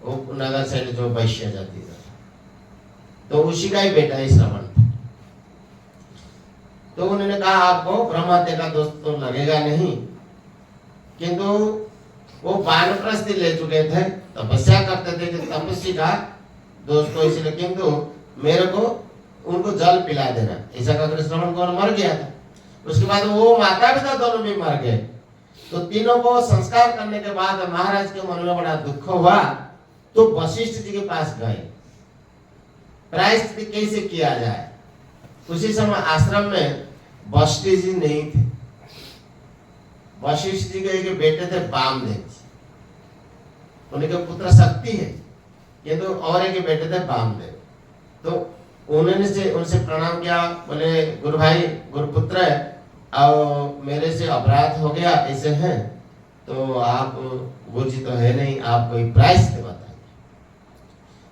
वो नगर सेठ जो वैश्य जाति था, तो उसी का ही बेटा ही श्रवण था। तो उन्होंने कहा आपको ब्रह्म हत्या का दोष तो लगेगा नहीं, किंतु वो वानप्रस्थी ले चुके थे, तपस्या करते थे कि तपस्वी का दोष तो इसलिए, किंतु मेरे को उनको जल पिला देना, ऐसा कहकर श्रवण कुमार मर गया था। उसके बाद वो माता पिता दोनों भी मर गए। तो तीनों को संस्कार करने के बाद महाराज के मन में बड़ा दुख हुआ, तो वशिष्ठ जी के पास गए, प्रायश्चित कैसे किया जाए। उसी समय आश्रम में वशिष्ठ जी नहीं थे। वशिष्ठ जी के एक बेटे थे वामदेव, उनके पुत्र शक्ति है, ये तो और एक बेटे थे वामदेव। तो उन्होंने से उनसे प्रणाम किया, बोले गुरु भाई, गुरुपुत्र है और मेरे से अपराध हो गया, ऐसे हैं, तो आप गुरु जी तो है नहीं, आप कोई प्रायश्चित बताइए।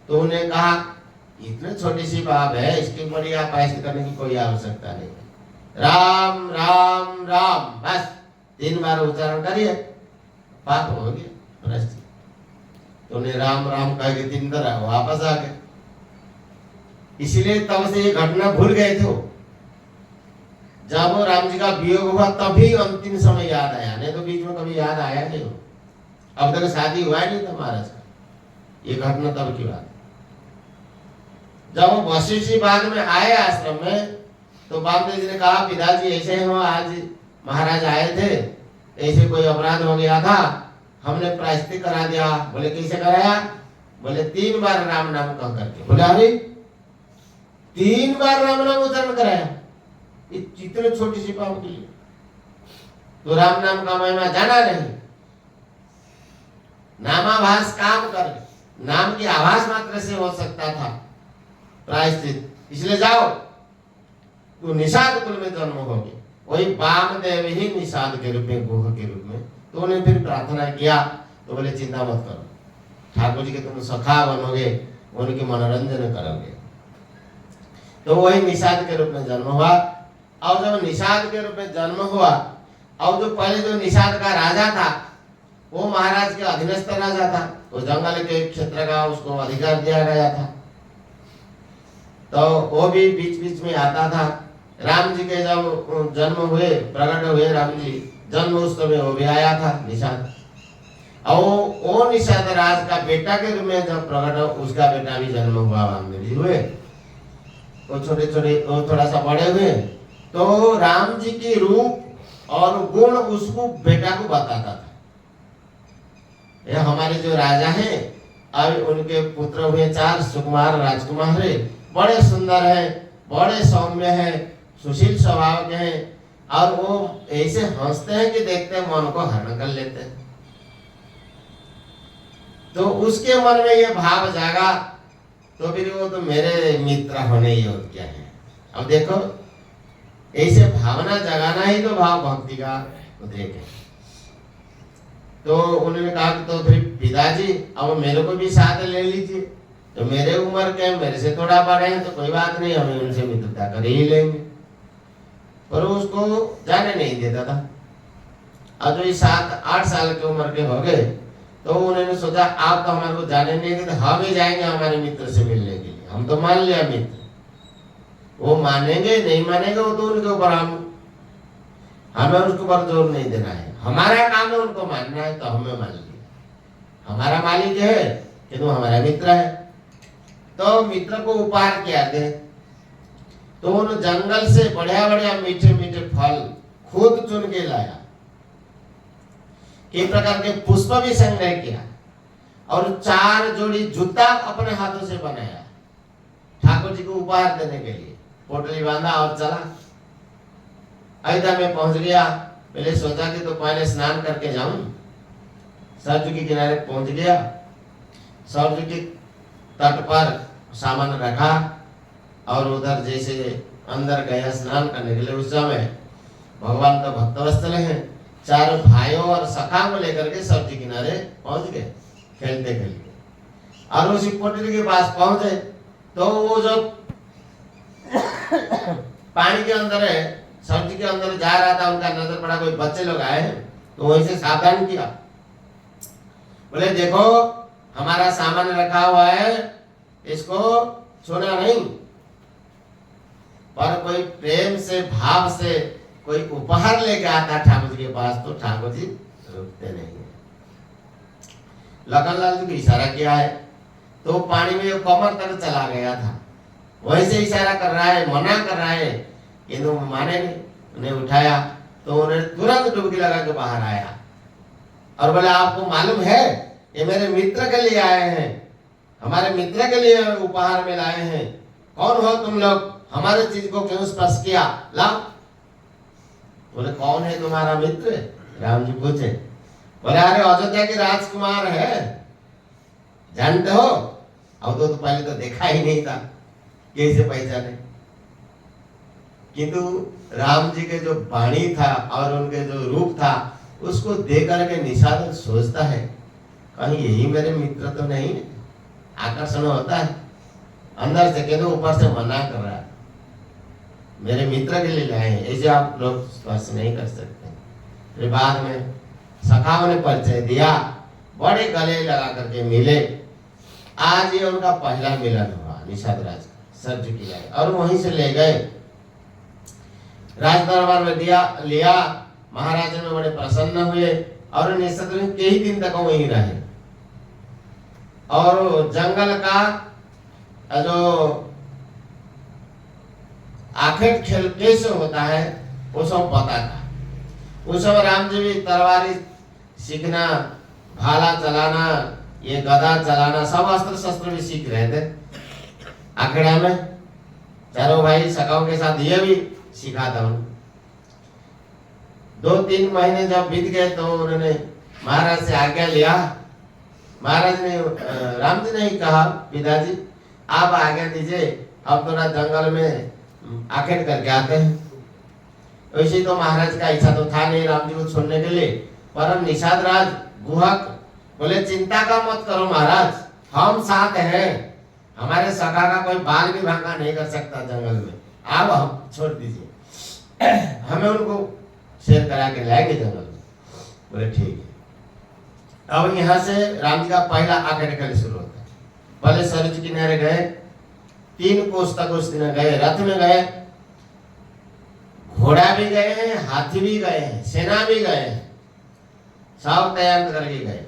तो उन्हें कहा इतनी छोटी सी बात है, इसकी बड़ी आप प्रायश्चित करने की कोई आवश्यकता नहीं, राम राम राम बस 3 बार उच्चारण करिए, पाप हो गया प्रायश्चित। तो उन्हें राम राम कह के 3 बार वापस आ गए। इसलिए तब से ये घटना भूल गए थे। जब वो राम जी का वियोग हुआ तभी अंतिम समय याद आया, नहीं तो बीच में कभी याद आया नहीं। अब तक शादी हुआ नहीं था महाराज का, ये घटना तब की बात। जब वो वशिष्ठ जी बाद में आए आश्रम में, तो वामदेव जी ने कहा पिताजी ऐसे हो, आज महाराज आए थे, ऐसे कोई अपराध हो गया था, हमने प्रायश्चित करा दिया। बोले कैसे कराया? बोले 3 बार राम नाम कह करके। बोले अरे 3 बार राम नाम उच्चारण कराया इतने छोटी सी पाँव के लिए, तो राम नाम का महिमा जाना नहीं। नामाभास काम कर, नाम की आभास मात्र से हो सकता था प्रायश्चित, इसलिए जाओ तो निषाद कुल में जन्म होगे। वही वामदेव ही निषाद के रूप में, गुह के रूप में। तो उन्हें फिर प्रार्थना किया, तो बोले चिंता मत करो, ठाकुर जी के तुम सखा बनोगे, उनके मनोरंजन करोगे। तो वही निषाद के रूप में जन्म हुआ। और जब निषाद के रूप में जन्म हुआ, और जो पहले जो निषाद का राजा था वो महाराज के अधीनस्थ राजा था, वो जंगल के क्षेत्र का उसको अधिकार दिया गया था। तो वो भी बीच बीच में आता था। राम जी के जब जन्म हुए, प्रकट हुए राम जी, जन्म उत्सव में वो भी आया था निषाद। और वो निषाद राज का बेटा के रूप में जब प्रकट हो, उसका बेटा भी जन्म हुआ, वामदेव जी हुए। वो छोटे छोटे थोड़ा सा बड़े हुए, तो राम जी की रूप और गुण उसको बेटा को बताता था। ये हमारे जो राजा हैं, अब उनके पुत्र हुए 4 सुकुमार राजकुमार है, बड़े सुंदर हैं, बड़े सौम्य हैं, सुशील स्वभाव के हैं, और वो ऐसे हंसते हैं कि देखते हैं मन को हरण कर लेते हैं। तो उसके मन में ये भाव जागा, तो फिर वो तो मेरे मित्र होने ही और क्या है। अब देखो ऐसे भावना जगाना ही तो भाव भक्ति का उद्रेक है। तो उन्होंने कहा कि तो फिर पिताजी अब मेरे को भी साथ ले लीजिए, तो मेरे उम्र के मेरे से थोड़ा बड़े हैं, तो कोई बात नहीं, हमें उनसे मित्रता कर ही लेंगे। पर उसको जाने नहीं देता था। अब जो 7-8 साल की उम्र के हो गए, तो उन्होंने सोचा आप तो हमारे को जाने नहीं देते, हम ही जाएंगे हमारे मित्र से मिलने के लिए। हम तो मान लिया मित्र, वो मानेंगे नहीं मानेंगे वो तो उनके ऊपर, हमें उसके ऊपर जोर नहीं देना है। हमारा काम है उनको मानना है, तो हमें मान लिया। हमारा मालिक है कि तुम हमारा मित्र है, तो मित्र को उपहार क्या दे। तो उन जंगल से बढ़िया बढ़िया मीठे मीठे फल खुद चुन के लाया, एक प्रकार के पुष्प भी संग्रह किया, और 4 जोड़ी जूता अपने हाथों से बनाया ठाकुर जी को उपहार देने के लिए। पोटली बांधा और चला। अयोध्या में पहुंच गया। पहले सोचा कि तो पहले स्नान करके जाऊं, सरजू के किनारे पहुंच गया। सरजू के तट पर सामान रखा, और उधर जैसे अंदर गया स्नान करने के लिए, उस समय भगवान तो भक्तवत्सल हैं, 4 भाइयों और सखा को लेकर के सरजू किनारे पहुंच गए खेलते खेलते। और उसी पोटली के पास पहुंचे, तो वो जो पानी के अंदर है, सरजू के अंदर जा रहा था, उनका नजर पड़ा कोई बच्चे लोग आए हैं, तो वहीं से सावधान किया। बोले देखो हमारा सामान रखा हुआ है, इसको छूना नहीं। पर कोई प्रेम से भाव से कोई उपहार लेके आता ठाकुर जी के पास, तो ठाकुर जी रुकते नहीं है। लखनलाल जी को इशारा किया है, तो पानी में कमर तक चला गया था, वैसे इशारा कर रहा है, मना कर रहा है, किंतु माने नहीं। उन्हें उठाया, तो उन्हें तुरंत डुबकी लगा के बाहर आया, और बोला आपको मालूम है ये मेरे मित्र के लिए आए हैं, हमारे मित्र के लिए उपहार में लाए हैं। कौन हो तुम लोग, हमारे चीज को क्यों स्पर्श किया, लाओ। बोले कौन है तुम्हारा मित्र, राम जी पूछे। बोले अरे अयोध्या के राजकुमार है, जानते हो। अब तो पहले तो देखा ही नहीं था, कैसे पहचाने। किंतु राम जी के जो वाणी था और उनके जो रूप था, उसको देख करके निषाद सोचता है कहीं यही मेरे मित्र तो नहीं। आकर्षण होता है अंदर से, कहते ऊपर से मना कर रहा है, मेरे मित्र के लिए लाए हैं, ऐसे आप लोग स्पर्श नहीं कर सकते। फिर बाद में सखाओं ने परिचय दिया, बड़े गले लगा करके मिले। आज ये उनका पहला मिलन हुआ निषाद राज का, सरजू की लाए, और वहीं से ले गए राज दरबार में लिया। महाराज में बड़े प्रसन्न हुए, और निषाद में कई दिन तक वहीं रहे। और जंगल का जो आखेट खेल कैसे होता है वो सब पता था। उस समय राम जी भी तलवारी सीखना, भाला चलाना, ये गदा चलाना, सब अस्त्र शस्त्र भी सीख रहे थे अखेड़ा में। चारों भाई सखाओं के साथ ये भी सीखा था उन्होंने। 2-3 महीने जब बीत गए तो उन्होंने महाराज से आज्ञा लिया। महाराज ने राम जी ने ही कहा, पिताजी आप आज्ञा दीजिए, अब थोड़ा जंगल में आखेट करके आते हैं। वैसे तो महाराज का इच्छा तो था नहीं राम जी को छोड़ने के लिए, पर निषाद राज गुहक बोले चिंता का मत करो महाराज, हम साथ हैं, हमारे सखा का कोई बाल भी भांगा नहीं कर सकता जंगल में, आप हम छोड़ दीजिए, हमें उनको शेर करा के लाएंगे जंगल में। बोले ठीक है। अब यहाँ से राम जी का पहला आखेट खेल शुरू होता है। पहले सरोज किनारे गए, 3 कोस तक उस दिन गए, रथ में गए, घोड़ा भी गए हैं, हाथी भी गए हैं, सेना भी गए हैं, सब तैयार करके गए।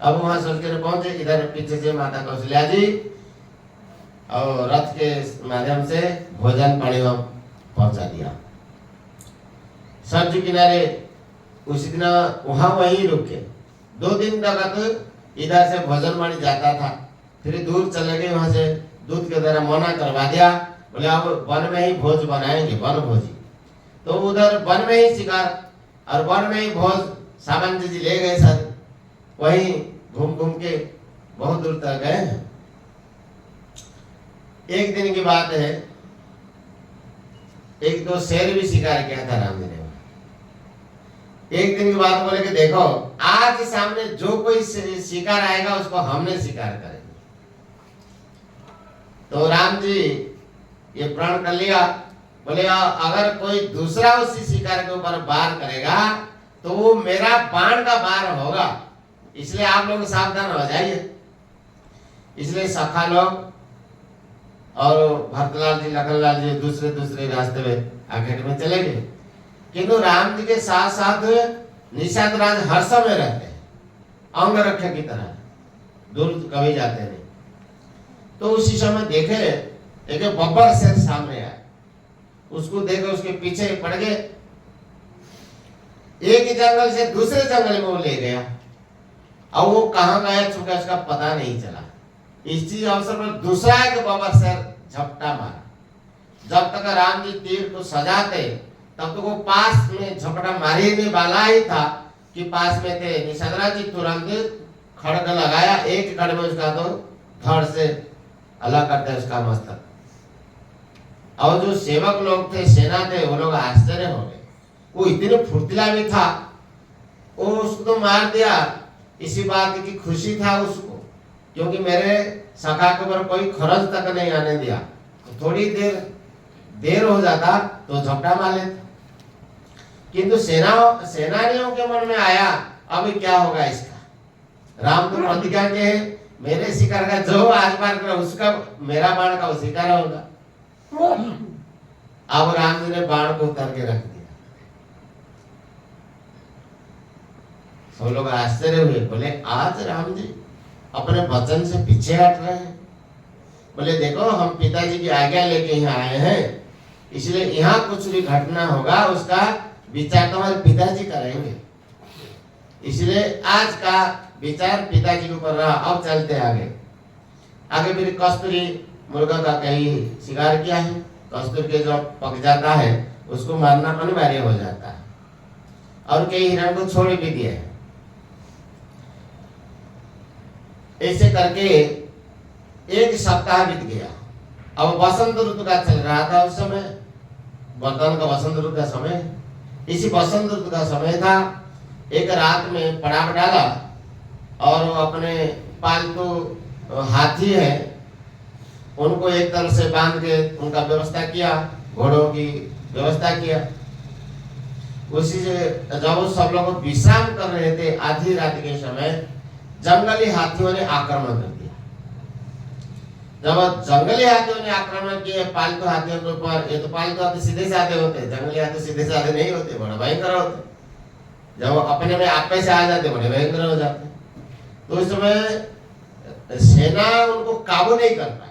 अब वहां सोच के पहुंचे, इधर पीछे से माता कौशल्या जी और रथ के माध्यम से भोजन पानी पहुंचा दिया। सरोज किनारे उसी दिन वहां वहीं रुके। 2 दिन तक इधर से भोजन पानी जाता था, फिर दूर चले गए, वहां से दूध के द्वारा मना करवा दिया। बोले अब वन में ही भोज बनाएंगे, वन भोजी। तो उधर वन में ही शिकार और वन में ही भोज सामान जी ले गए सर, वहीं घूम घूम के बहुत दूर तक गए हैं। एक दिन की बात है, एक 2 शेर भी शिकार किया था राम जी ने। एक दिन की बात बोले कि देखो आज सामने जो कोई शिकार आएगा उसको हमने शिकार करेंगे। तो राम जी ये प्रण कर लिया, बोले अगर कोई दूसरा उसी शिकार के ऊपर वार करेगा तो वो मेरा बाण का वार होगा, इसलिए आप लोग सावधान हो जाइए। इसलिए सखा लोग और भरतलाल जी, लखनलाल जी दूसरे रास्ते में आखेट में चले गए, किंतु राम जी के साथ साथ निषाद राज हर समय रहते हैं, अंग रक्षक की तरह, दूर कभी जाते नहीं। तो उसी समय देखे एक बब्बर शेर सामने आया, उसको देखे उसके पीछे पड़ गए, एक जंगल से दूसरे जंगल में वो ले गया। अब वो कहां गया चुका उसका पता नहीं चला। इस चीज अवसर पर दूसरा एक बब्बर शेर झपटा मारा। जब तक राम जी तीर को सजाते तब तो वो पास में झपटा मारने वाला ही था कि पास में थे निषाद राज जी, तुरंत खड़ग लगाया, एक खड़ में उसका तो धड़ से अलग करते उसका मस्तक। और जो सेवक लोग थे, सेना थे, वो लोग आश्चर्य हो गए। वो इतने फुर्तीला भी था, वो उसको तो मार दिया, इसी बात की खुशी था उसको, क्योंकि मेरे सखा के ऊपर कोई खर्च तक नहीं आने दिया। तो थोड़ी देर हो जाता तो झपटा मार लेता। किंतु सेनानियों के मन में आया अब क्या होगा इसका। राम तो प्रतिज्ञा के है, मेरे शिकार का जो आज पार करे उसका मेरा बाण का वो शिकार होगा। अब राम जी ने बाण को उतार के रख दिया। सब लोग आश्चर्य हुए, बोले आज राम जी अपने वचन से पीछे हट रहे हैं। बोले देखो हम पिताजी की आज्ञा लेके यहाँ आए हैं, इसलिए यहाँ कुछ भी घटना होगा उसका विचार तो हमारे पिताजी करेंगे, इसलिए आज का विचार पिताजी के ऊपर रहा। अब चलते आगे फिर कस्तूरी मुर्गा का कहीं शिकार किया है। कस्तूर के जो पक जाता है उसको मारना अनिवार्य हो जाता है, और कई हिरण को छोड़ भी दिया है। ऐसे करके 1 सप्ताह बीत गया। अब वसंत ऋतु का चल रहा था उस समय, वर्तमान का वसंत ऋतु का समय। इसी वसंत ऋतु का समय था। एक रात में पड़ाव डाला और अपने पालतू हाथी है उनको एक तरफ से बांध के उनका व्यवस्था किया, घोड़ों की व्यवस्था किया। उसी से जब सब लोग विश्राम कर रहे थे आधी रात के समय जंगली हाथियों ने आक्रमण कर दिया। जब जंगली हाथियों ने आक्रमण किए पालतू हाथियों के ऊपर, ये तो पालतू हाथी सीधे साधे होते, जंगली हाथी सीधे साधे नहीं होते, बड़ा भयंकर होते। जब अपने में आपे से आ जाते बड़े भयंकर हो जाते। तो उस समय सेना उनको काबू नहीं कर पाई।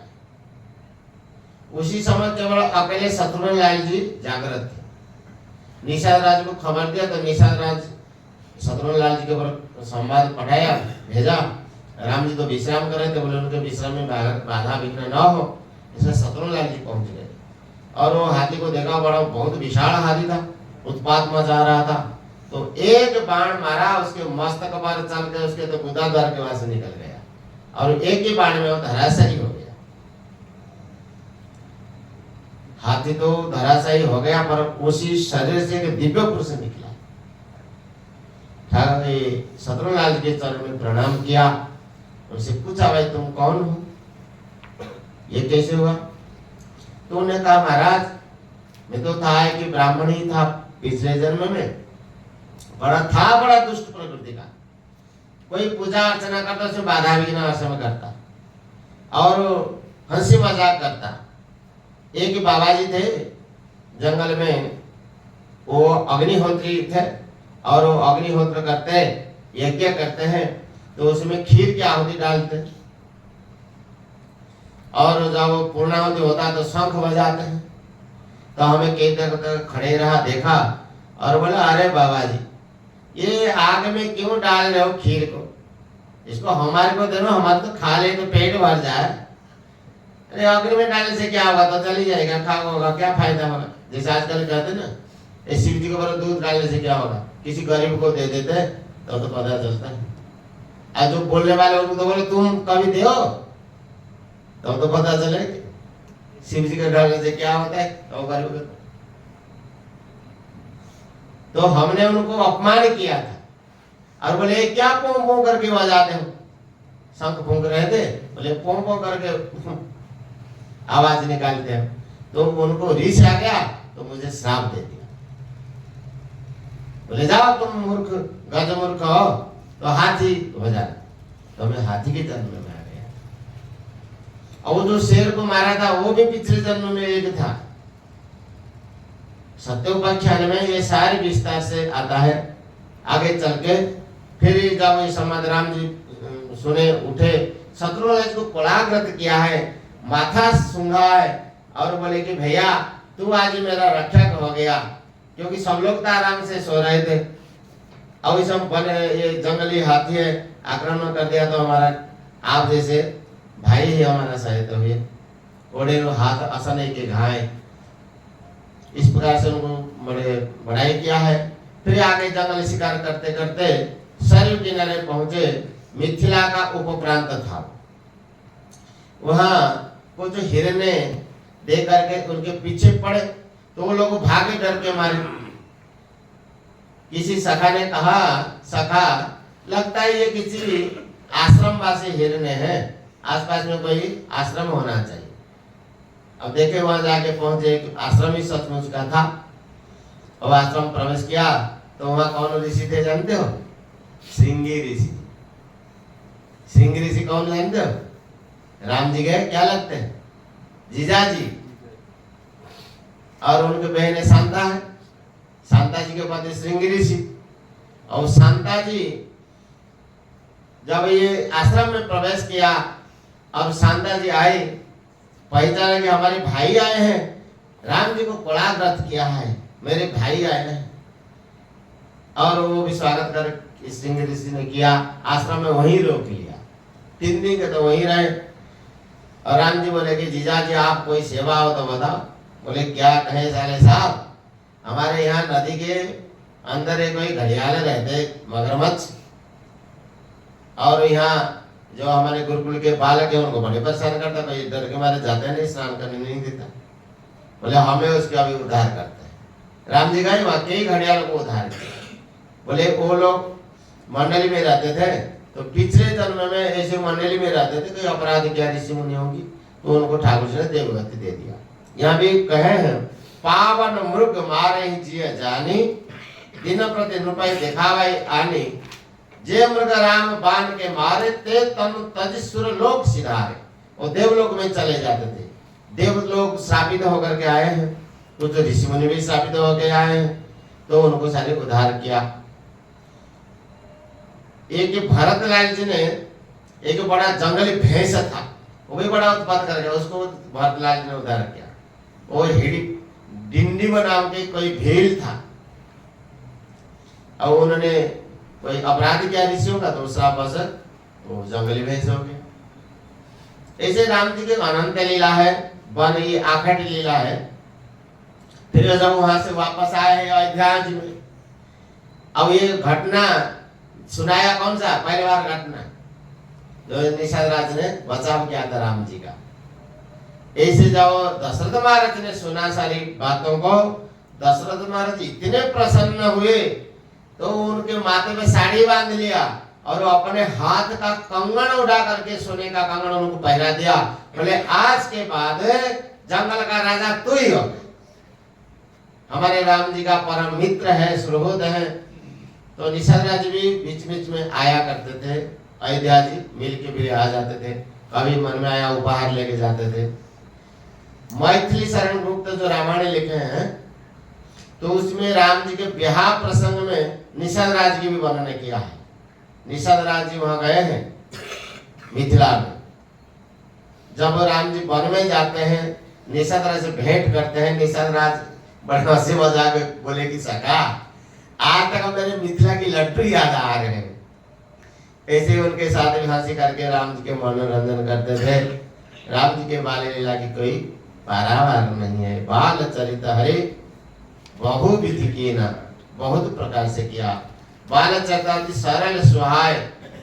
उसी समय केवल अकेले शत्रुघ्न जी जागृत थे। निषाद राज को खबर दिया तो निषाद राज शत्रुघ्न जी के ऊपर संवाद पठाया, भेजा राम जी तो विश्राम कर रहे थे, बोले उनके विश्राम में बाधा विघ्न न हो, इसलिए शत्रुलाल जी पहुंच गए। और वो हाथी को देखा, बड़ा बहुत विशाल हाथी था, उत्पात मचा रहा था। तो एक बाण मारा, उसके मस्तक पर चल के उसके तो गुदा द्वार के वहां से निकल गया, और एक ही बाण में वो धराशायी हो गया। हाथी तो धराशायी हो गया, पर उसी शरीर से एक दिव्य पुरुष निकला। शत्रुलाल जी के चरण में प्रणाम किया, उनसे पूछा, भाई तुम कौन हो, ये कैसे हुआ? तो उन्होंने कहा, महाराज मैं तो था कि ब्राह्मण ही था पिछले जन्म में, बड़ा दुष्ट प्रकृति का, कोई पूजा अर्चना करता उसमें बाधा विघ्न असम करता और हंसी मजाक करता। एक बाबा जी थे जंगल में, वो अग्निहोत्री थे, और वो अग्निहोत्र करते हैं, यज्ञ करते हैं, तो उसमें खीर की आहुति डालते, और जब वो पूर्णाहुति होता है तो शंख बजाते हैं। तो हमें कई देर खड़े रहा, देखा, और बोला, अरे बाबा जी ये आग में क्यों डाल रहे हो खीर को, इसको हमारे को दे दो, हमारे तो खा ले तो पेट भर जाए। अरे अग्नि में डालने से क्या होगा, तो चल ही जाएगा, खा होगा, क्या फायदा होगा। जैसे आजकल कहते ना, शिव जी के ऊपर दूध डालने से क्या होगा, किसी गरीब को दे देते तो पता चलता है। आज जो बोलने वाले उनको तो बोले तुम कभी दो, तो पता चले शिव जी के डालने से क्या होता है, तो गरीब को। तो हमने उनको अपमान किया था, और बोले क्या पों पों करके बजाते हो, शंख फूंक रहे थे, बोले पों पों करके आवाज निकालते हैं। तो उनको रीस आ गया, तो मुझे श्राप दे दिया, बोले जाओ तुम मूर्ख गज मूर्ख हो, तो हाथी हो जाए। तो मैं हाथी के जन्म में आ गया, और जो शेर को मारा था वो भी पिछले जन्म में एक था। सत्योपाख्यान में ये सारे विस्तार से आता है। आगे चल के फिर जब ये संवाद राम जी सुने, उठे, शत्रुलाल को कोलाग्रत किया है, माथा सूंघा है, और बोले कि भैया तू आज मेरा रक्षक हो गया, क्योंकि सब लोग तो आराम से सो रहे थे, और इस ये जंगली हाथी है आक्रमण कर दिया, तो हमारा आप जैसे भाई ही हमारा सहायता हुए, ओढ़े हाथ असने के घाय, इस प्रकार से उनको बड़े बड़ाई किया है। फिर आगे जंगल शिकार करते करते सरयू किनारे पहुंचे। मिथिला का उपप्रांत था, वहां कुछ हिरने देख करके उनके पीछे पड़े, तो वो लोग भागे डर के मारे। किसी सखा ने कहा, सखा लगता है ये किसी आश्रमवासी हिरने हैं, आसपास में कोई आश्रम होना चाहिए। अब देखे वहां जाके पहुंचे, आश्रम ही सचमुच का था। अब आश्रम प्रवेश किया तो वहां कौन ऋषि थे जानते हो? श्रृंगी ऋषि। श्रृंगी ऋषि कौन जानते हो? राम जी के क्या लगते हैं? जीजा जी। और उनके बहन शांता है, शांता जी के पति श्रृंगी ऋषि। और शांता जी जब ये आश्रम में प्रवेश किया, अब शांता जी आई, पहचाना कि हमारे भाई आए हैं, राम जी को कोलाग्रत किया है, मेरे भाई आए हैं। और वो भी स्वागत कर श्रृंगी ऋषि ने किया, आश्रम में वहीं रोक लिया। 3 दिन के तो वहीं रहे। और राम जी बोले कि जीजा जी आप कोई सेवा हो तो बताओ। बोले क्या कहे साले साहब, हमारे यहाँ नदी के अंदर एक कोई घड़ियाल रहते मगरमच्छ, और यहाँ जो हमारे गुरुकुल के बालक है उनको बड़े परेशान करता, कोई डर के मारे जाते नहीं, स्नान करने नहीं देता। बोले हमें उसका भी उद्धार करते हैं। राम जी गए वहां कई घड़ियालों को उद्धार किया। बोले वो लोग मंडली में रहते थे, तो पिछले जन्म में ऐसे मंडली में रहते थे, कोई अपराध किया ऋषि मुनि होगी, तो उनको ठाकुर जी ने देवगति दे दिया। यहाँ भी कहे हैं, पावन मृग मारे जिय जानी, दिन प्रति रुपये दिखावाई आनी, जे मृग राम बाण के मारे ते तनु तज सुर लोक सिधारे। वो देवलोक में चले जाते थे। देवलोक श्रापित होकर के आए हैं, कुछ ऋषि मुनि भी श्रापित होकर आए हैं, तो उनको सारे उद्धार किया। एक भरतलाल जी ने एक बड़ा जंगली भैंस था, वो भी बड़ा उत्पात कर गया, उसको भरतलाल जी ने उद्धार किया। वो हिडी डिंडी नाम के कोई भेल था, और उन्होंने कोई अपराध किया ऋषियों का, तो श्राप वो जंगली भैंस हो गया। ऐसे राम जी की अनंत लीला है, वन ये आखिरी लीला है। फिर जब वहां से वापस आए अयोध्या में, अब ये घटना सुनाया कौन सा पहली बार घटना जो निषाद राज ने बचाव किया था राम जी का। ऐसे जब दशरथ महाराज ने सुना सारी बातों को, दशरथ महाराज इतने प्रसन्न हुए तो उनके माथे में साड़ी बांध लिया और वो अपने हाथ का कंगन उठा करके सोने का कंगन उनको पहना दिया। बोले आज के बाद जंगल का राजा तू ही हो, हमारे राम जी का परम मित्र है, सुहृद है। तो निषाद राज भी बीच बीच में आया करते थे, अयोध्या जी मिल के भी आ जाते थे, कभी मन में आया उपहार लेके जाते थे। मैथिली शरण गुप्त जो रामायण लिखे हैं तो उसमें राम जी के ब्याह प्रसंग में निषाद राज की भी वर्णन किया है। निषाद राज जी वहां गए हैं मिथिला में, जब राम जी वन में जाते हैं निषाद राज से भेंट करते हैं। निषाद राज बड़े हंसी मजाक बोले कि सका आज तक मेरे मिथिला की लड्डू याद आ रहे हैं। ऐसे उनके साथ भी हंसी करके राम जी के मनोरंजन करते थे। राम जी के बाल लीला की कोई पारावार नहीं है। बाल चरित हरे बहु विधि कीना, बहुत प्रकार से किया। बाल चरित सरल सुहाय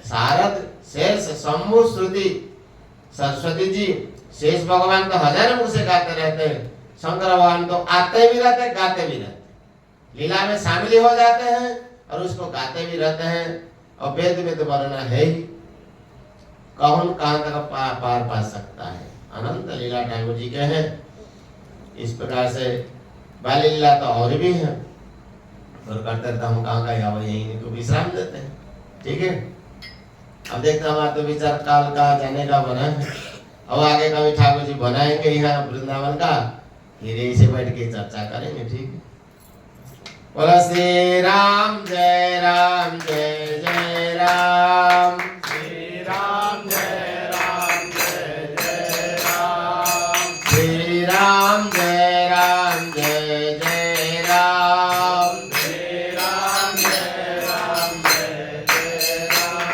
सारद शेष शंभु श्रुति। सरस्वती जी शेष भगवान तो हजार मुख से गाते रहते हैं, शंकर भगवान तो आते भी रहते गाते भी रहते, लीला में शामिल हो जाते हैं और उसको गाते भी रहते हैं। और वेद में तो वर्णन है ही, कौन कहां तक पार पा सकता है। अनंत लीला ठाकुर जी के हैं। इस प्रकार से बाल लीला तो और भी है, और करते रहता हम कहाँ का यही को विश्राम देते हैं। ठीक है, अब देखते हमारा तो विचार काल का जाने का बना है। अब आगे का भी ठाकुर जी बनाएंगे यहाँ वृंदावन का, फिर इसे बैठ के चर्चा करेंगे। ठीक है, बोला श्री राम जय राम जय जय राम, श्री राम जय राम जय जय राम, श्री राम जय राम जय जय राम, श्री राम जय राम जय जय राम,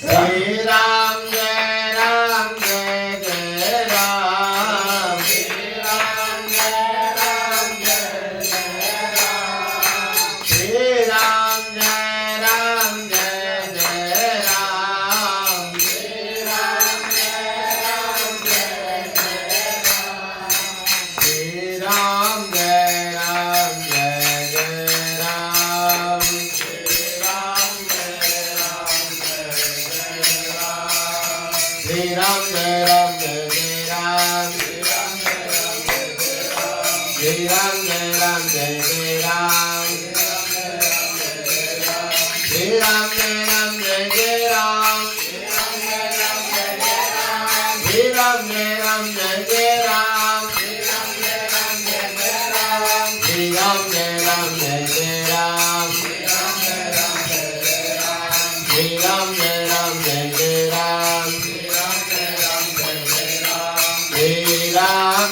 श्री राम जय राम जय जय राम, श्री राम जय राम जय जय राम, श्री राम जय राम जय जय राम, श्री राम जय राम जय जय राम, श्री राम जय राम जय जय राम, श्री राम जय राम जय जय राम, श्री राम जय राम जय जय राम, श्री राम जय राम जय जय राम, श्री राम जय राम जय जय राम, श्री राम जय राम जय जय राम, श्री राम जय राम जय जय राम, श्री राम जय राम जय जय राम, श्री राम जय राम जय जय राम, श्री राम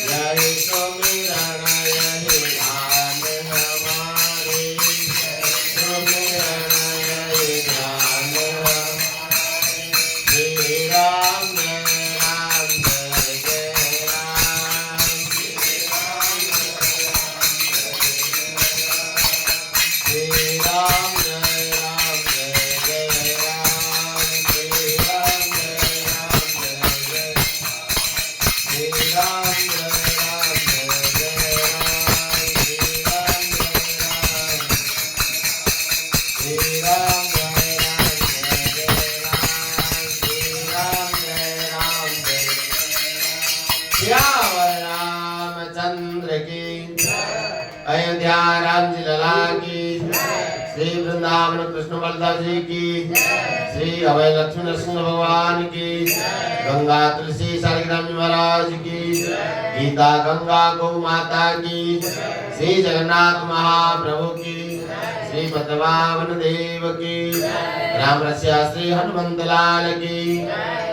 यही सुमिरन यही ध्यान हमारे, सुमिरन यही ध्यान हमारे। श्री राम जय राम जय जय राम, श्री राम जय राम जय जय राम, श्री राम जय राम जय जय, रामचंद्र की, अयोध्या राम जी लला की, श्री वृंदावन कृष्ण बलदेव जी की, श्री अभय लक्ष्मी नरसिंह भगवान की, गंगा तुलसी सालिग्राम जी महाराज की, गीता गंगा गौ माता की, श्री जगन्नाथ महाप्रभु की, श्री पद्मावन देव की, राम रसिया श्री हनुमंत लाल की,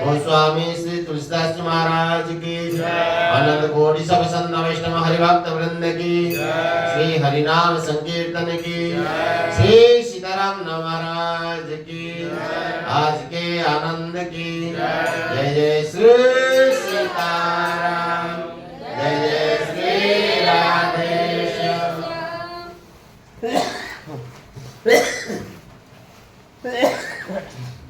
गोस्वामी श्री तुलसीदास जी महाराज की, अनंत कोटि सब संत वैष्णव हरिभक्त वृंद की, श्री हरिनाम संकीर्तन की, श्री सीताराम महाराज की, आज के आनंद की, जय जय श्री